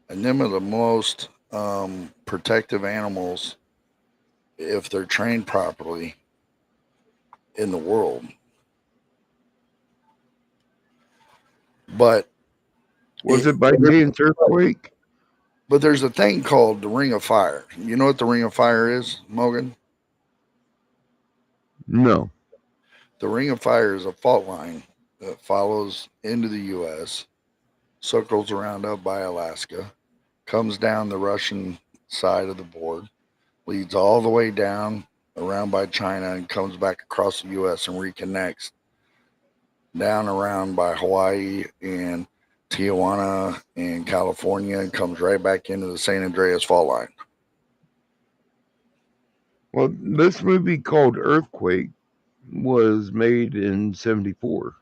And them are the most protective animals if they're trained properly in the world. But Was it by chance earthquake? but there's a thing called the Ring of Fire. You know what the Ring of Fire is, Morgan? No. The Ring of Fire is a fault line that follows into the U.S., circles around up by Alaska, comes down the Russian side of the board, leads all the way down around by China, and comes back across the U.S. and reconnects down around by Hawaii and Tijuana and California and comes right back into the San Andreas fault line. Well, this movie called Earthquake was made in 74.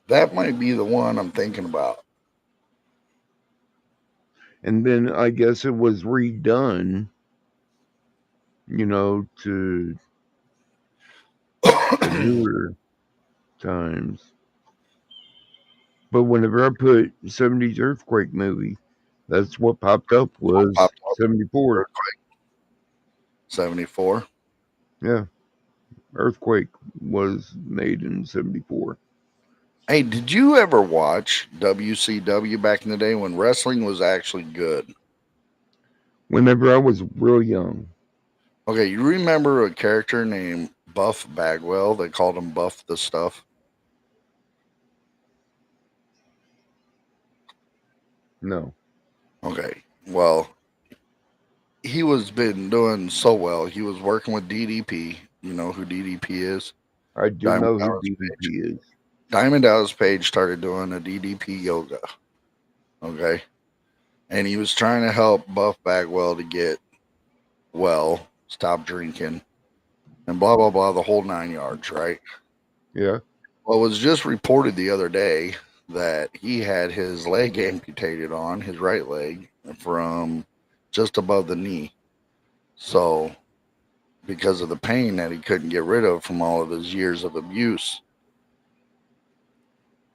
That might be the one I'm thinking about. And then I guess it was redone, to the newer times. But whenever I put 70s earthquake movie, that's what popped up was Popped up 74. earthquake 74. Yeah, earthquake was made in 74. Hey, did you ever watch WCW back in the day when wrestling was actually good? Whenever I was real young. Okay, you remember a character named Buff Bagwell? They called him Buff the Stuff. No. Okay, well, he was been doing so well. He was working with DDP. You know who DDP is? I do Diamond know who Dallas Page. DDP is. Diamond Dallas Page started doing a DDP yoga. Okay, and he was trying to help Buff Bagwell to get well, stop drinking, and blah blah blah, the whole 9 yards, right? Yeah. Well, it was just reported the other day that he had his leg amputated on his right leg from just above the knee. So, because of the pain that he couldn't get rid of from all of his years of abuse.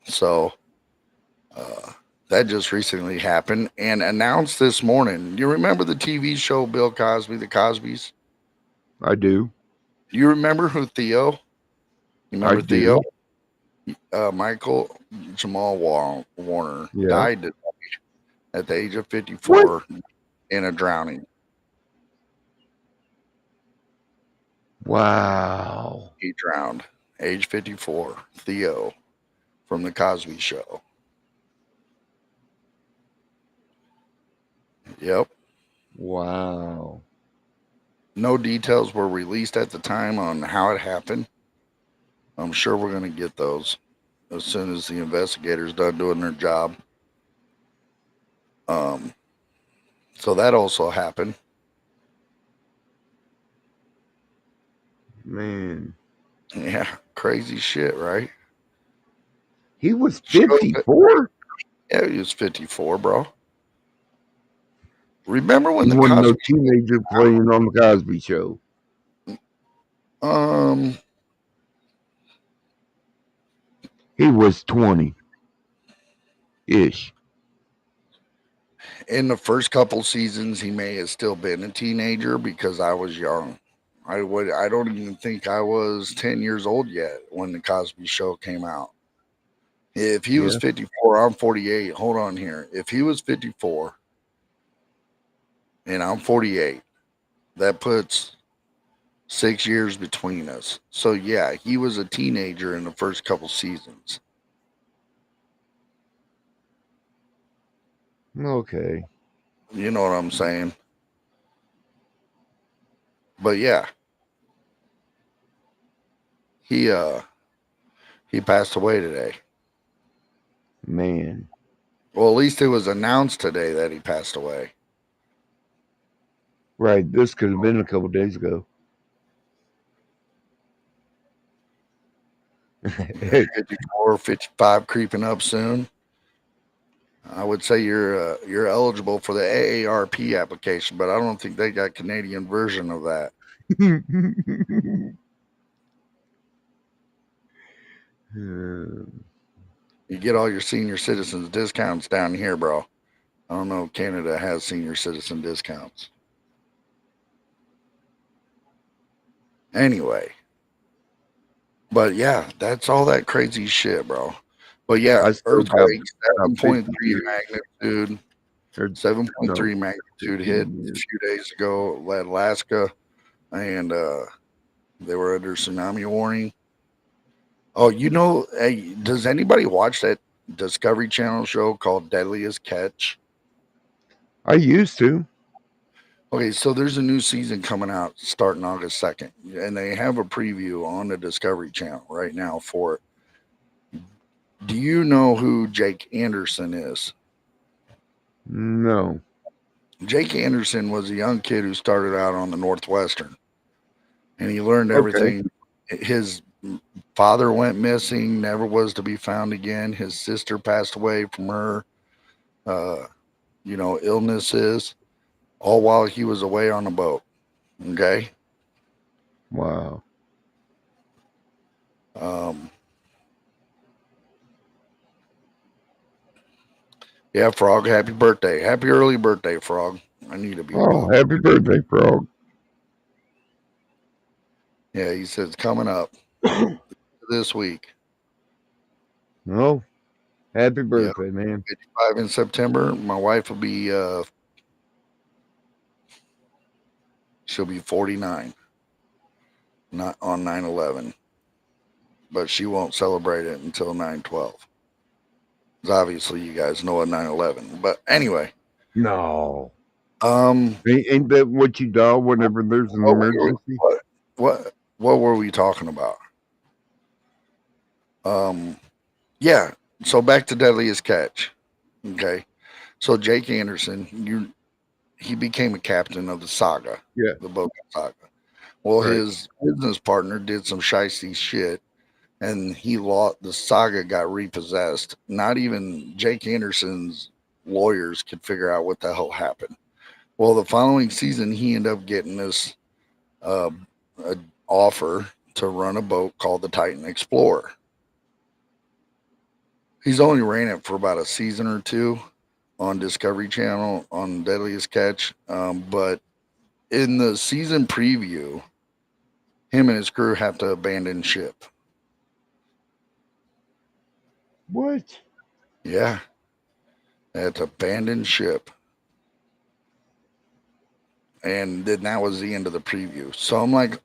So, uh, that just recently happened and announced this morning. You remember the TV show Bill Cosby, The Cosbys? I do. You remember who Theo? You I remember Theo? do. Michael Jamal Warner Yeah. died today at the age of 54 in a drowning. Wow. He drowned, age 54. Theo from The Cosby Show. Yep. Wow. No details were released at the time on how it happened. I'm sure we're going to get those as soon as the investigators done doing their job. So that also happened. Man. Yeah, crazy shit, right? He was Shows that- 54? Yeah, he was 54, bro. Remember when He the wasn't no Cosby? teenager playing on the Cosby Show. He was 20-ish. In the first couple seasons, he may have still been a teenager because I was young. I don't even think I was 10 years old yet when the Cosby Show came out. If he was Yeah. 54, I'm 48. Hold on here. If he was 54 and I'm 48, that puts 6 years between us. So yeah, he was a teenager in the first couple seasons. Okay. You know what I'm saying? But yeah, he passed away today. Man. Well, at least it was announced today that he passed away. Right. This could have been a couple days ago. 54, 55 creeping up soon. I would say you're eligible for the AARP application, but I don't think they got Canadian version of that. You get all your senior citizens discounts down here, bro. I don't know if Canada has senior citizen discounts. Anyway. But yeah, that's all that crazy shit, bro. But yeah, I still got earthquake, about 7.3 50 years. magnitude. Or 7.3 no, magnitude hit a few days ago at Alaska, and they were under tsunami warning. Oh, you know, hey, does anybody watch that Discovery Channel show called Deadliest Catch? I used to. Okay, so there's a new season coming out starting August 2nd, and they have a preview on the Discovery Channel right now for it. Do you know who Jake Anderson is? No. Jake Anderson was a young kid who started out on the Northwestern, and he learned everything. His father went missing, never was to be found again. His sister passed away from her, illnesses, all while he was away on a boat. Okay. Wow. Yeah, Frog, happy birthday. Happy early birthday, Frog. I need to be. Oh, happy birthday, Frog. Yeah, he says coming up this week. Oh, happy birthday, man. 55 in September. My wife will be she'll be 49. Not on 9/11. But she won't celebrate it until 9/12. Obviously you guys know what 9/11. But anyway. No. Ain't that what you do whenever there's an emergency? What were we talking about? Yeah. So back to Deadliest Catch. Okay. So Jake Anderson, he became a captain of the Saga. Yeah. The boat Saga. Well, Right. his business partner did some shysty shit and he lost. The saga got repossessed. Not even Jake Anderson's lawyers could figure out what the hell happened. Well, the following season, he ended up getting this uh, a offer to run a boat called the Titan Explorer. He's only ran it for about a season or two on Discovery Channel on Deadliest Catch. But in the season preview, him and his crew have to abandon ship. What? Yeah, they had to abandon ship. And then that was the end of the preview. So I'm like,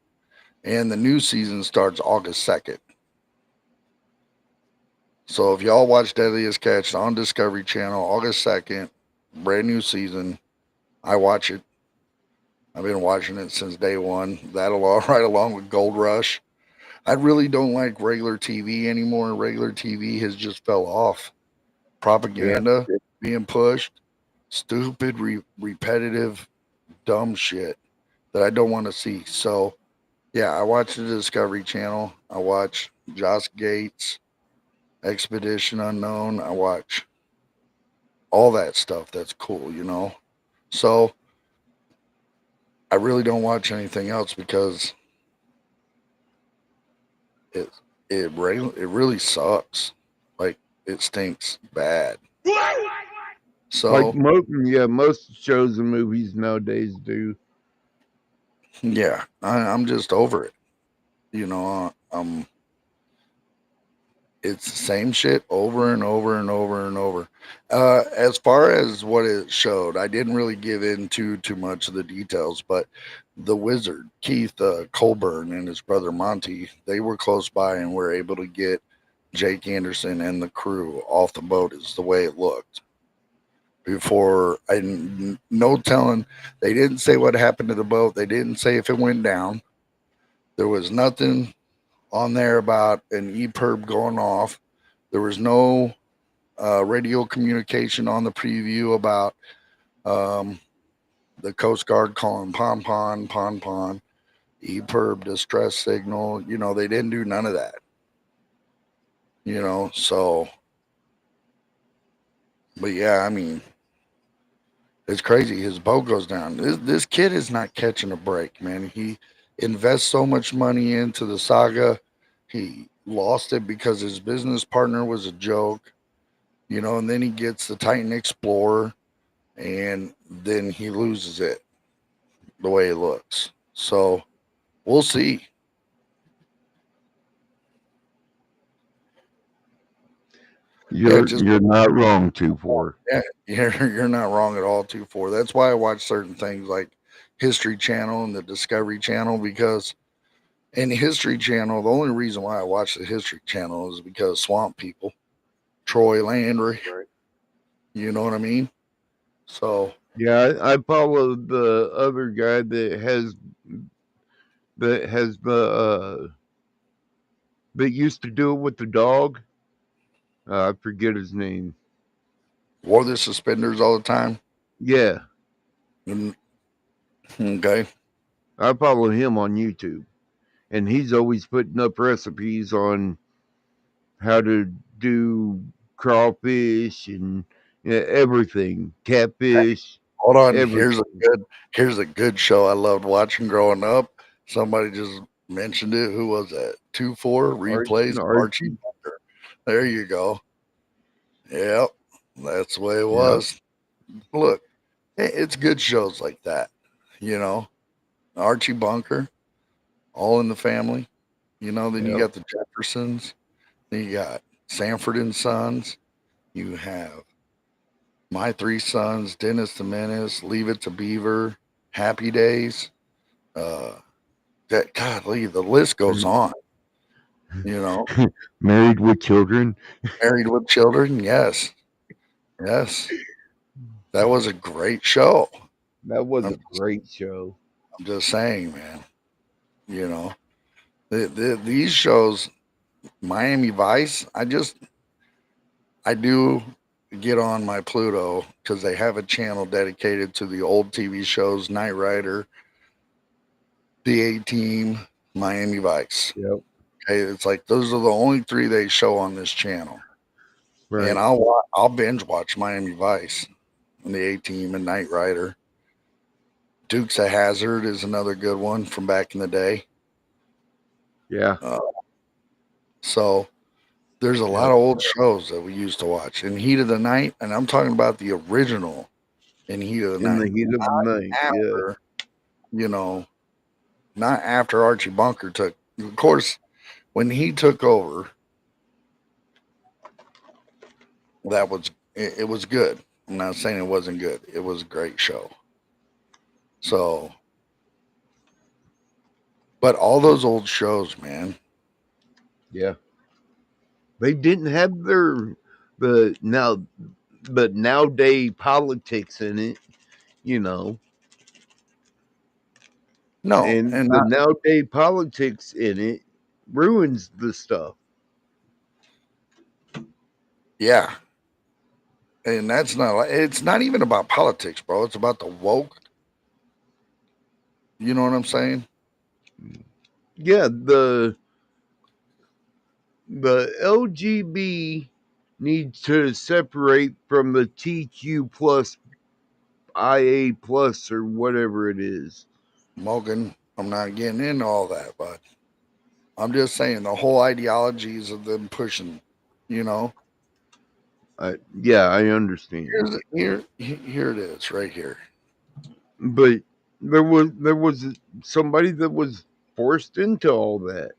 and the new season starts August 2nd. So if y'all watch Deadliest Catch on Discovery Channel, August 2nd, brand new season, I watch it. I've been watching it since day one. That along, right along with Gold Rush. I really don't like regular TV anymore. Regular TV has just fell off. Propaganda being pushed, stupid, repetitive, dumb shit that I don't want to see. So, yeah, I watch the Discovery Channel. I watch Josh Gates, Expedition Unknown. I watch all that stuff. That's cool, you know. So, I really don't watch anything else because it it really sucks. Like it stinks bad. So Like most shows and movies nowadays do. yeah, I'm just over it. You know, it's the same shit over and over and over and over. As far as what it showed, I didn't really give into too much of the details, but the wizard Keith Colburn and his brother Monty, they were close by and were able to get Jake Anderson and the crew off the boat. Is the way it looked. Before no telling, they didn't say what happened to the boat. They didn't say if it went down. There was nothing on there about an EPIRB going off. There was no radio communication on the preview about um, the Coast Guard calling pon, EPIRB distress signal. You know, they didn't do none of that. You know, so, but yeah, I mean, it's crazy. His boat goes down. This kid is not catching a break, man. He invests so much money into the saga. He lost it because his business partner was a joke, you know, and then he gets the Titan Explorer and then he loses it the way it looks. So we'll see. You're not wrong, 2-4. Yeah, you're not wrong at all. 2-4. That's why I watch certain things like History Channel and the Discovery Channel because in History Channel, the only reason why I watch the History Channel is because Swamp People, Troy Landry. You know what I mean? So Yeah, I follow the other guy that that used to do it with the dog. I forget his name. wore the suspenders all the time. Yeah, Okay. I follow him on YouTube, and he's always putting up recipes on how to do crawfish and everything, catfish, Hold on. everything. Here's a good show I loved watching growing up. Somebody just mentioned it. Who was that? 2-4 replays Archie Bunker. There you go. Yep. That's the way it was. Look, it's good shows like that. You know, Archie Bunker, All in the Family. You know, then you got the Jeffersons. Then you got Sanford and Sons. You have My Three Sons, Dennis the Menace, Leave It to Beaver, Happy Days. That godly, the list goes on. You know, Married with Children. Married with Children. Yes, yes, that was a great show. That was a great show. I'm just saying, man. You know, these shows, Miami Vice. I do get on my Pluto because they have a channel dedicated to the old TV shows, Knight Rider, The A Team, Miami Vice. Yep. Okay, it's like those are the only 3 they show on this channel. Right. And I'll binge watch Miami Vice and the A-Team and Knight Rider. Dukes of Hazzard is another good one from back in the day. Yeah. So there's a lot of old shows that we used to watch. In Heat of the Night, and I'm talking about the original In Heat of the In the Night. heat of the night. Yeah. After, you know, not after Archie Bunker took. Of course, when he took over, it was good. I'm not saying it wasn't good. It was a great show. So, but all those old shows, man. Yeah. They didn't have the nowadays politics in it, you know. No, And and the nowadays politics in it ruins the stuff. yeah, and that's not. It's not even about politics, bro. It's about the woke. You know what I'm saying? Yeah, the LGB needs to separate from the TQ plus IA plus or whatever it is. Morgan, I'm not getting into all that, but I'm just saying the whole ideologies of them pushing. You know, Yeah, I understand. here it is, right here. But there was somebody that was forced into all that.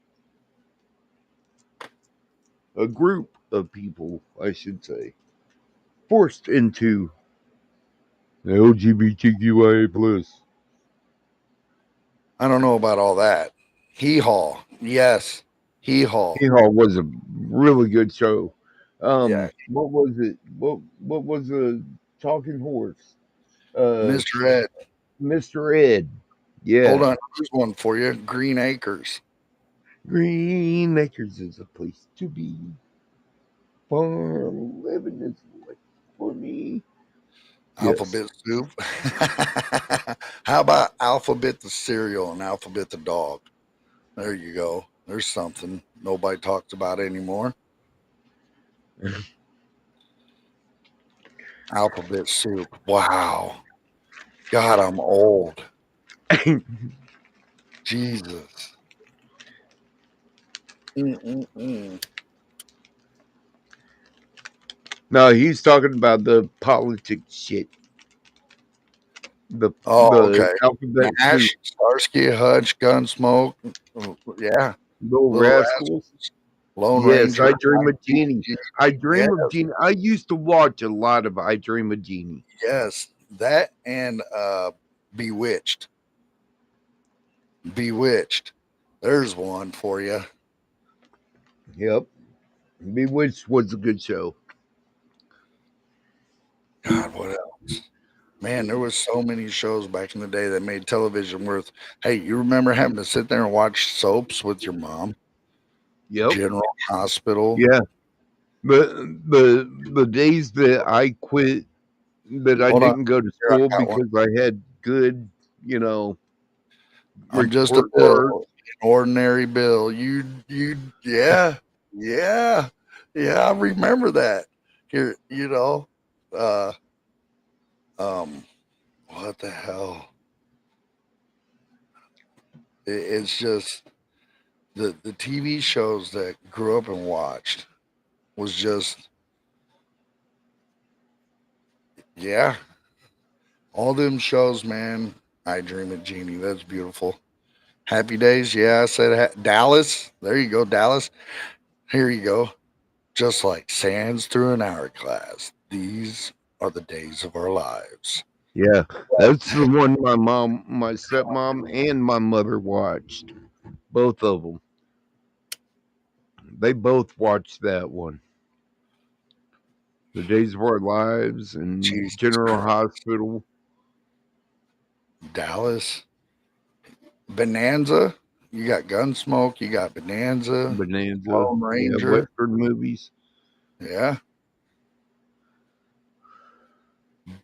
A group of people, I should say, forced into the LGBTQIA plus. I don't know about all that. Hee haw, yes, hee haw, Hee Haw was a really good show. yeah. What was it? What was the talking horse? Mr. Ed, Mr. Ed. hold Yeah. on, here's one for you. Green Acres. Green Acres is a place to be. Farm living is like for me. Yes. Alphabet Soup. How about Alphabet the cereal and Alphabet the dog? There you go. There's something nobody talks about anymore. Alphabet Soup. Wow. God, I'm old. Jesus. Mm-mm-mm. No, he's talking about the politics shit. The Oh, okay. alphabet soup. Nash, Starsky, Hutch, Gunsmoke. Yeah. Little Little Rascals. Rascals. Lone Yes, Ranger. I Dream of Jeannie. I Yeah. Dream of Jeannie. I used to watch a lot of I Dream of Jeannie. Yes. That and Bewitched. Bewitched. There's one for you. Yep. Bewitched was a good show. God, what else? Man, there was so many shows back in the day that made television worth. Hey, you remember having to sit there and watch soaps with your mom? Yep. General Hospital. Yeah. The days that I quit, that I Hold on. didn't go to Here, I school got one. because I had good, you know, I'm just a report cards. bill, an ordinary bill. Yeah, yeah, yeah. I remember that. Here, uh, what the hell? It's just the TV shows that grew up and watched was just, yeah, all them shows, man. I Dream of Jeannie. That's beautiful. Happy Days. Yeah, I said Dallas. There you go, Dallas. Here you go. Just like sands through an hourglass, these are the days of our lives. Yeah, that's the one my mom, my stepmom, and my mother watched. Both of them. They both watched that one. The Days of Our Lives and Jesus General Christ. Hospital. Dallas. Bonanza. You got Gunsmoke. You got Bonanza. Bonanza. Lone Yeah, Ranger. Western movies. Yeah.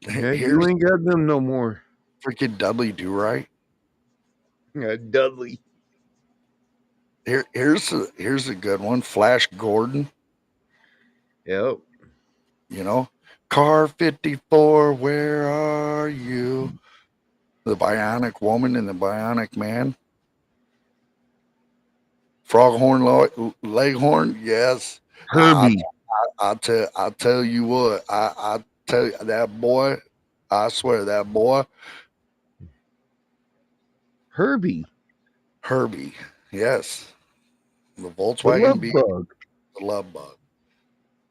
Yeah, Here's you ain't got them no more. freaking Dudley Do Right. Yeah, Dudley. Here's a good one. Flash Gordon. Yep. You know, Car 54, where are you? The Bionic Woman and the Bionic Man. Froghorn Leghorn, yes. Herbie. I'll tell you what. I tell you that boy. I swear that boy Herbie. Herbie. Yes, the The Volkswagen love Beetle, bug. the Love Bug.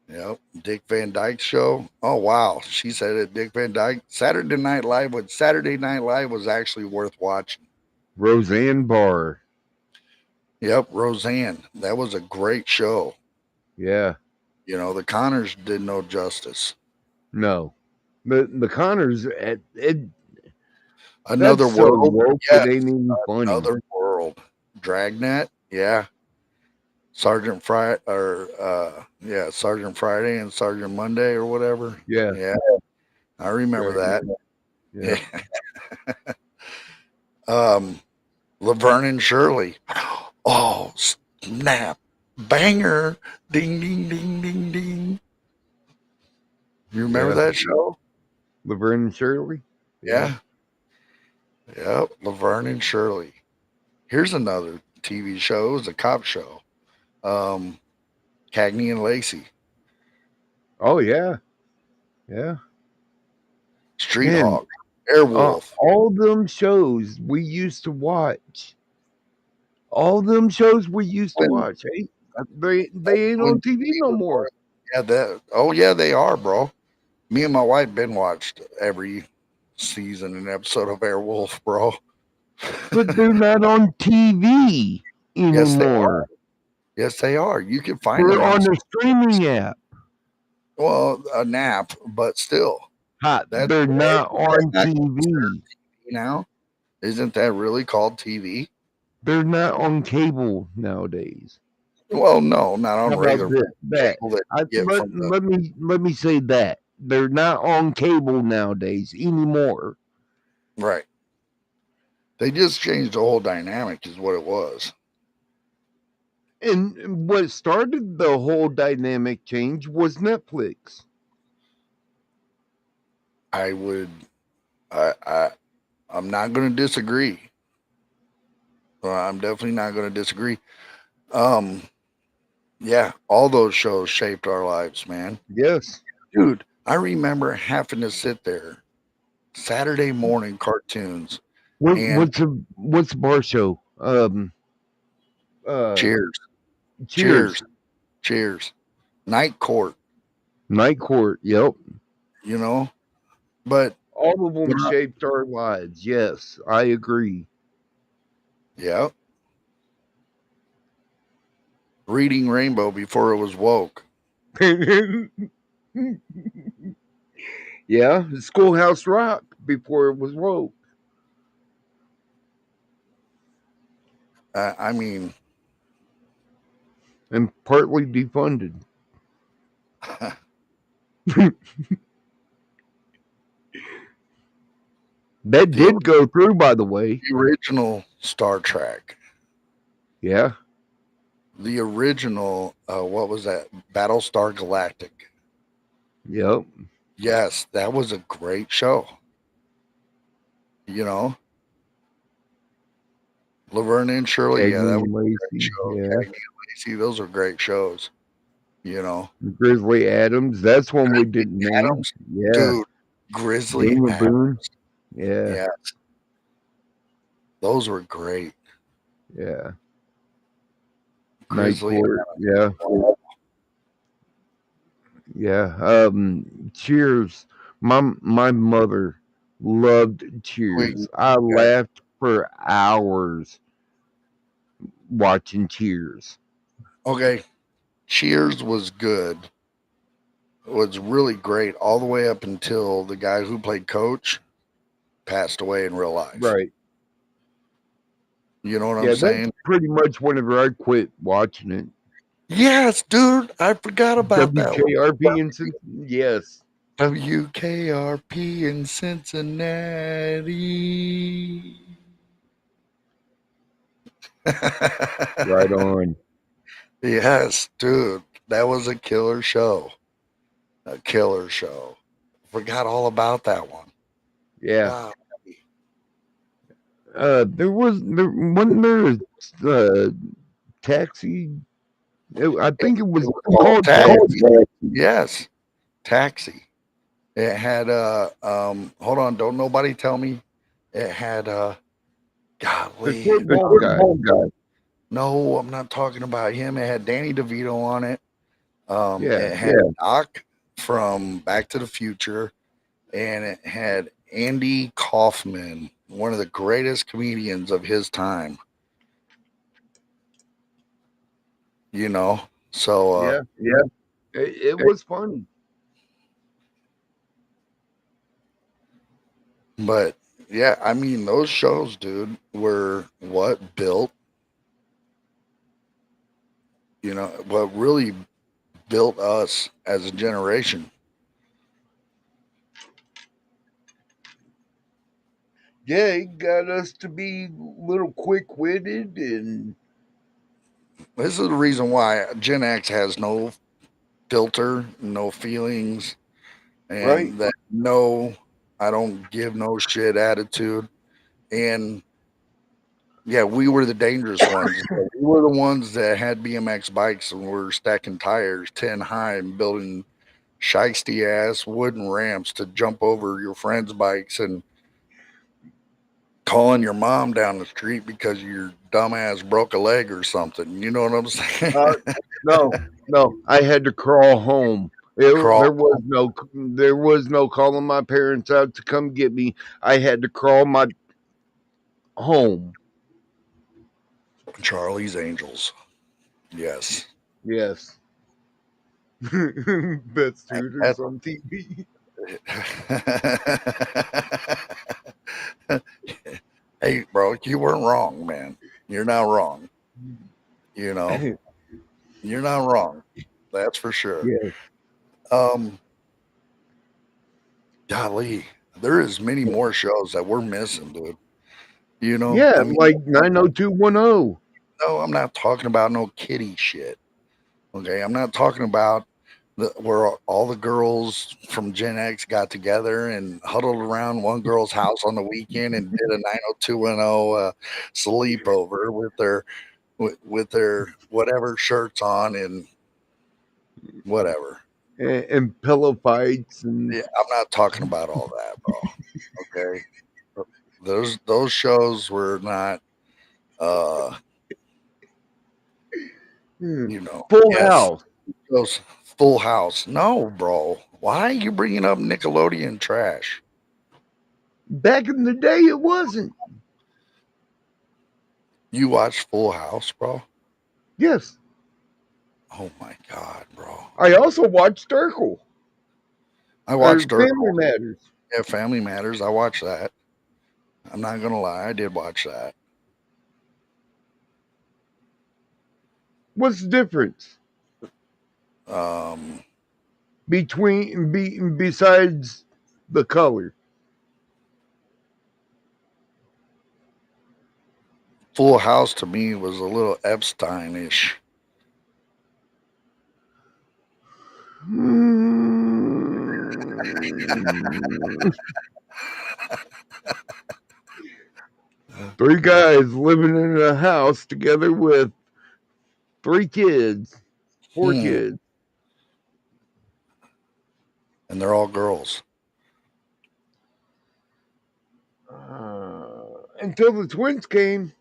Yep. Dick Van Dyke Show. Oh wow, she said it. Dick Van Dyke. Saturday Night Live. With Saturday Night Live was actually worth watching. Roseanne Barr. Yep, Roseanne. That was a great show. Yeah. You know, the Connors did no justice. No. The Connors, Another that's so World. woke, Yes, it ain't even funny. Another World. Dragnet. Yeah. Sergeant Friday Sergeant Friday and Sergeant Monday or whatever. Yeah. Yeah. I remember Dragnet. that. Yeah. Laverne and Shirley. Oh, snap. Banger. Ding ding ding ding ding. You remember Yeah. that show? Laverne and Shirley. Yeah. Yep. Laverne and Shirley. Here's another TV show. It was a cop show. Cagney and Lacey. Oh yeah. Yeah. Street Man, Hawk. Airwolf. all them shows we used to watch. All them shows we used to When- watch. Hey, they ain't when on TV no more. Yeah, yeah, they are, bro. Me and my wife been watched every season and episode of Airwolf, bro. But they're not on TV Yes, they anymore. Yes, they are. You can find They're them on the streaming app. well, a nap, but still. Hot. That's They're not on not TV. now. Isn't that really called TV? They're not on cable nowadays. Well, no, not How on about regular that? cable that you get Let, from the let me say that they're not on cable nowadays anymore. right. They just changed the whole dynamic, is what it was. And what started the whole dynamic change was Netflix. I would, I'm not going to disagree. I'm definitely not going to disagree. Yeah, all those shows shaped our lives, man. Yes. Dude, I remember having to sit there Saturday morning cartoons. And- What's the bar show? Cheers. Cheers. Cheers. Night Court, Night Court. Yep. you know? But All of them Yeah. shaped our lives. Yes, I agree. yeah. Reading Rainbow before it was woke. Yeah, Schoolhouse Rock before it was woke. I mean, And partly defunded. That did go through, by the way. the original Star Trek. Yeah. The original, what was that? Battlestar Galactic. Yep. Yes, that was a great show. You know? Laverne and Shirley, yeah, that was Cagney and a great Lacey. show. Yeah. Cagney and Lacey, those are great shows. You know? Grizzly Adams. That's one we didn't name. Adams. Yeah. Dude, Grizzly Daniel Adams. Boone. Yeah. Yes. Those were great. Yeah. Grizzly Night Court. Yeah. Yeah. Cheers. My mother loved Cheers. I laughed for hours watching Cheers. Okay. Cheers was good. It was really great all the way up until the guy who played Coach passed away in real life. Right. You know what Yeah, I'm saying? that's pretty much whenever I quit watching it. Yes, dude. I forgot about that one. WKRP in Cincinnati. Yes. WKRP in Cincinnati. Right on. Yes, dude, that was a killer show. A killer show. Forgot all about that one. Yeah. God. There wasn't there a taxi. I think it was called Taxi. Taxi. Yes, Taxi. It had hold on, don't nobody tell me. It had The golly. short bald guy. No, I'm not talking about him. It had Danny DeVito on it. Yeah. It had Doc from Back to the Future, and it had Andy Kaufman, one of the greatest comedians of his time. You know, so Yeah. It was funny. but yeah, I mean those shows, dude, were what built, what really built us as a generation. Yeah, it got us to be a little quick witted and This is the reason why Gen X has no filter, no feelings, right. and that no, I don't give no shit attitude. And yeah, we were the dangerous ones. We were the ones that had BMX bikes and were stacking tires 10 high and building shiesty ass wooden ramps to jump over your friends' bikes and calling your mom down the street because your dumbass broke a leg or something. You know what I'm saying? No, I had to crawl home. Crawl. There was no calling my parents out to come get me. I had to crawl my home. Charlie's Angels. Yes. Yes. Best Hooters on TV. Hey, bro, you weren't wrong, man. You're not wrong. You know, you're not wrong. That's for sure. Yeah. Um, golly, there is many more shows that we're missing, dude. You know, Yeah, I mean, like 90210. no, I'm not talking about no kitty shit. Okay, I'm not talking about where all the girls from Gen X got together and huddled around one girl's house on the weekend and did a 90210 sleepover with their whatever shirts on and whatever. And pillow fights and Yeah, I'm not talking about all that, bro. Okay, those shows were not, uh, Full yes, House. those Full House. No, bro. Why are you bringing up Nickelodeon trash? Back in the day, it wasn't. You watched Full House, bro? Yes. Oh my god, bro. I also watched Urkel. I watched Family Urkel. Matters. Yeah, Family Matters. I watched that. I'm not gonna lie, I did watch that. What's the difference Um, besides the color? Full House to me was a little Epstein-ish. Three guys living in a house together with 4 kids. And they're all girls. Until the twins came.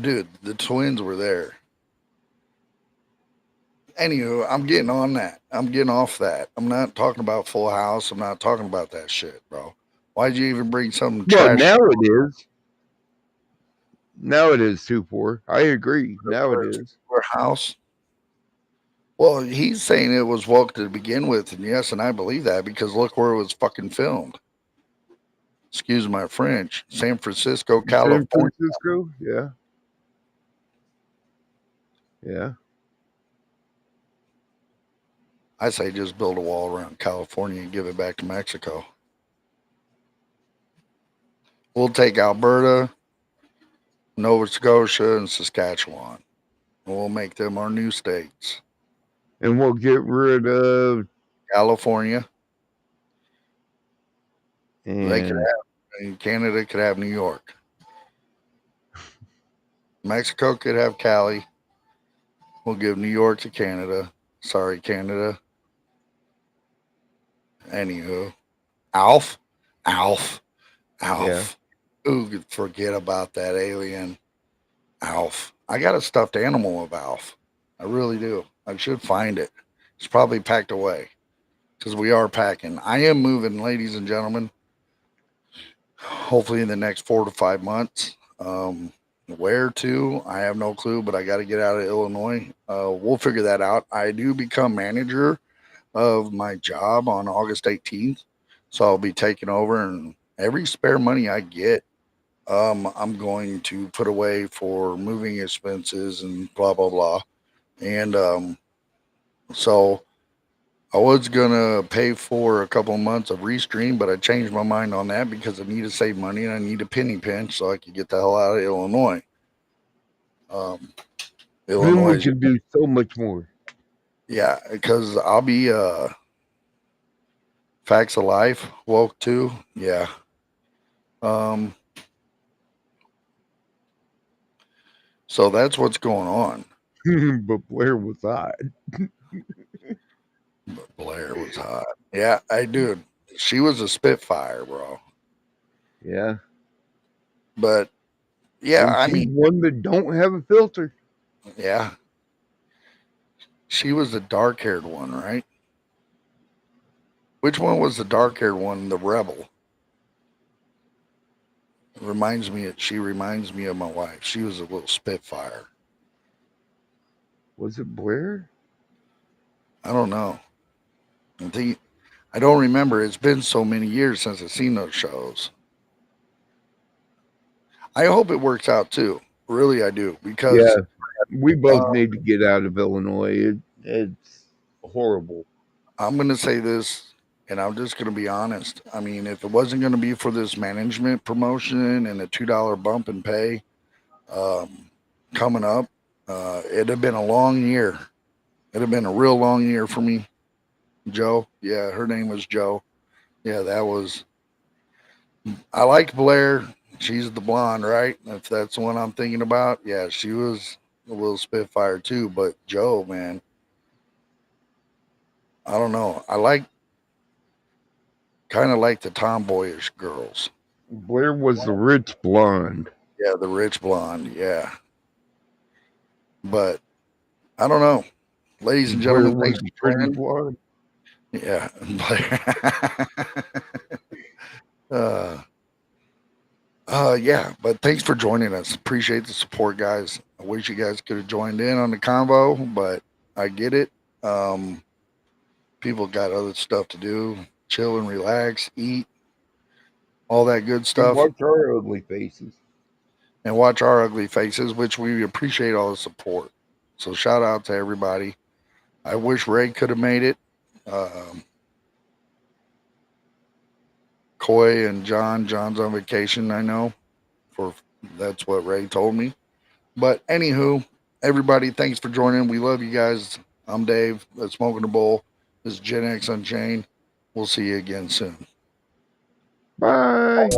Dude, the twins were there. Anywho, I'm getting on that. I'm getting off that. I'm not talking about Full House. I'm not talking about that shit, bro. Why'd you even bring something Well, trash? now it is. Now it is 2-4. I agree. Now it is. For House? Well, he's saying it was woke to begin with, and yes, and I believe that because look where it was fucking filmed. Excuse my French. San Francisco, California. San Francisco? Yeah. Yeah. I say just build a wall around California and give it back to Mexico. We'll take Alberta. Nova Scotia, and Saskatchewan. We'll make them our new states. And we'll get rid of California, they could and have, and Canada could have New York. Mexico could have Cali. We'll give New York to Canada. Sorry, Canada. Anywho, Alf, Alf, Alf. Who could forget about that alien? Alf. I got a stuffed animal of Alf. I really do. I should find it. It's probably packed away because we are packing. I am moving, ladies and gentlemen. Hopefully in the next 4 to 5 months. Where to? I have no clue, but I got to get out of Illinois. We'll figure that out. I do become manager of my job on August 18th. So I'll be taking over, and every spare money I get, I'm going to put away for moving expenses and blah, blah, blah. And so I was going to pay for a couple of months of Restream, but I changed my mind on that because I need to save money and I need a penny pinch so I can get the hell out of Illinois. then Illinois, we can do so much more. yeah, because I'll be Facts of Life, woke too, yeah. So that's what's going on. But Blair was hot. But Blair was hot. Yeah, I dude, she was a spitfire, bro. Yeah. But yeah, And I she's mean, one that don't have a filter. yeah, she was the dark-haired one, right? Which one was the dark-haired one? The rebel. She reminds me of my wife. She was a little spitfire. Was it Blair? I don't know. I don't remember. It's been so many years since I've seen those shows. I hope it works out too. Really, I do, because Yeah. We both need to get out of Illinois. It's horrible. I'm going to say this, and I'm just going to be honest. I mean, if it wasn't going to be for this management promotion and a $2 bump in pay coming up, it'd have been a long year. It'd have been a real long year for me. Joe. Yeah, her name was Joe. Yeah, that was. I like Blair. She's the blonde, right? If that's the one I'm thinking about. Yeah, she was a little spitfire too. But Joe, man, I don't know. I kind of like the tomboyish girls. Blair was the rich blonde. Yeah, the rich blonde. Yeah. But I don't know. Ladies and Blair gentlemen, was thanks the for pretty joining. blonde. Yeah. Yeah, but thanks for joining us. Appreciate the support, guys. I wish you guys could have joined in on the convo, but I get it. People got other stuff to do, chill and relax, eat, all that good And stuff, watch our ugly faces. and watch our ugly faces, which we appreciate all the support. So shout out to everybody. I wish Ray could have made it. Coy and John's on vacation, I know. That's what Ray told me. But anywho, everybody, thanks for joining. We love you guys. I'm Dave. That's Smoking the Bowl. This is Gen X Unchained. We'll see you again soon. Bye.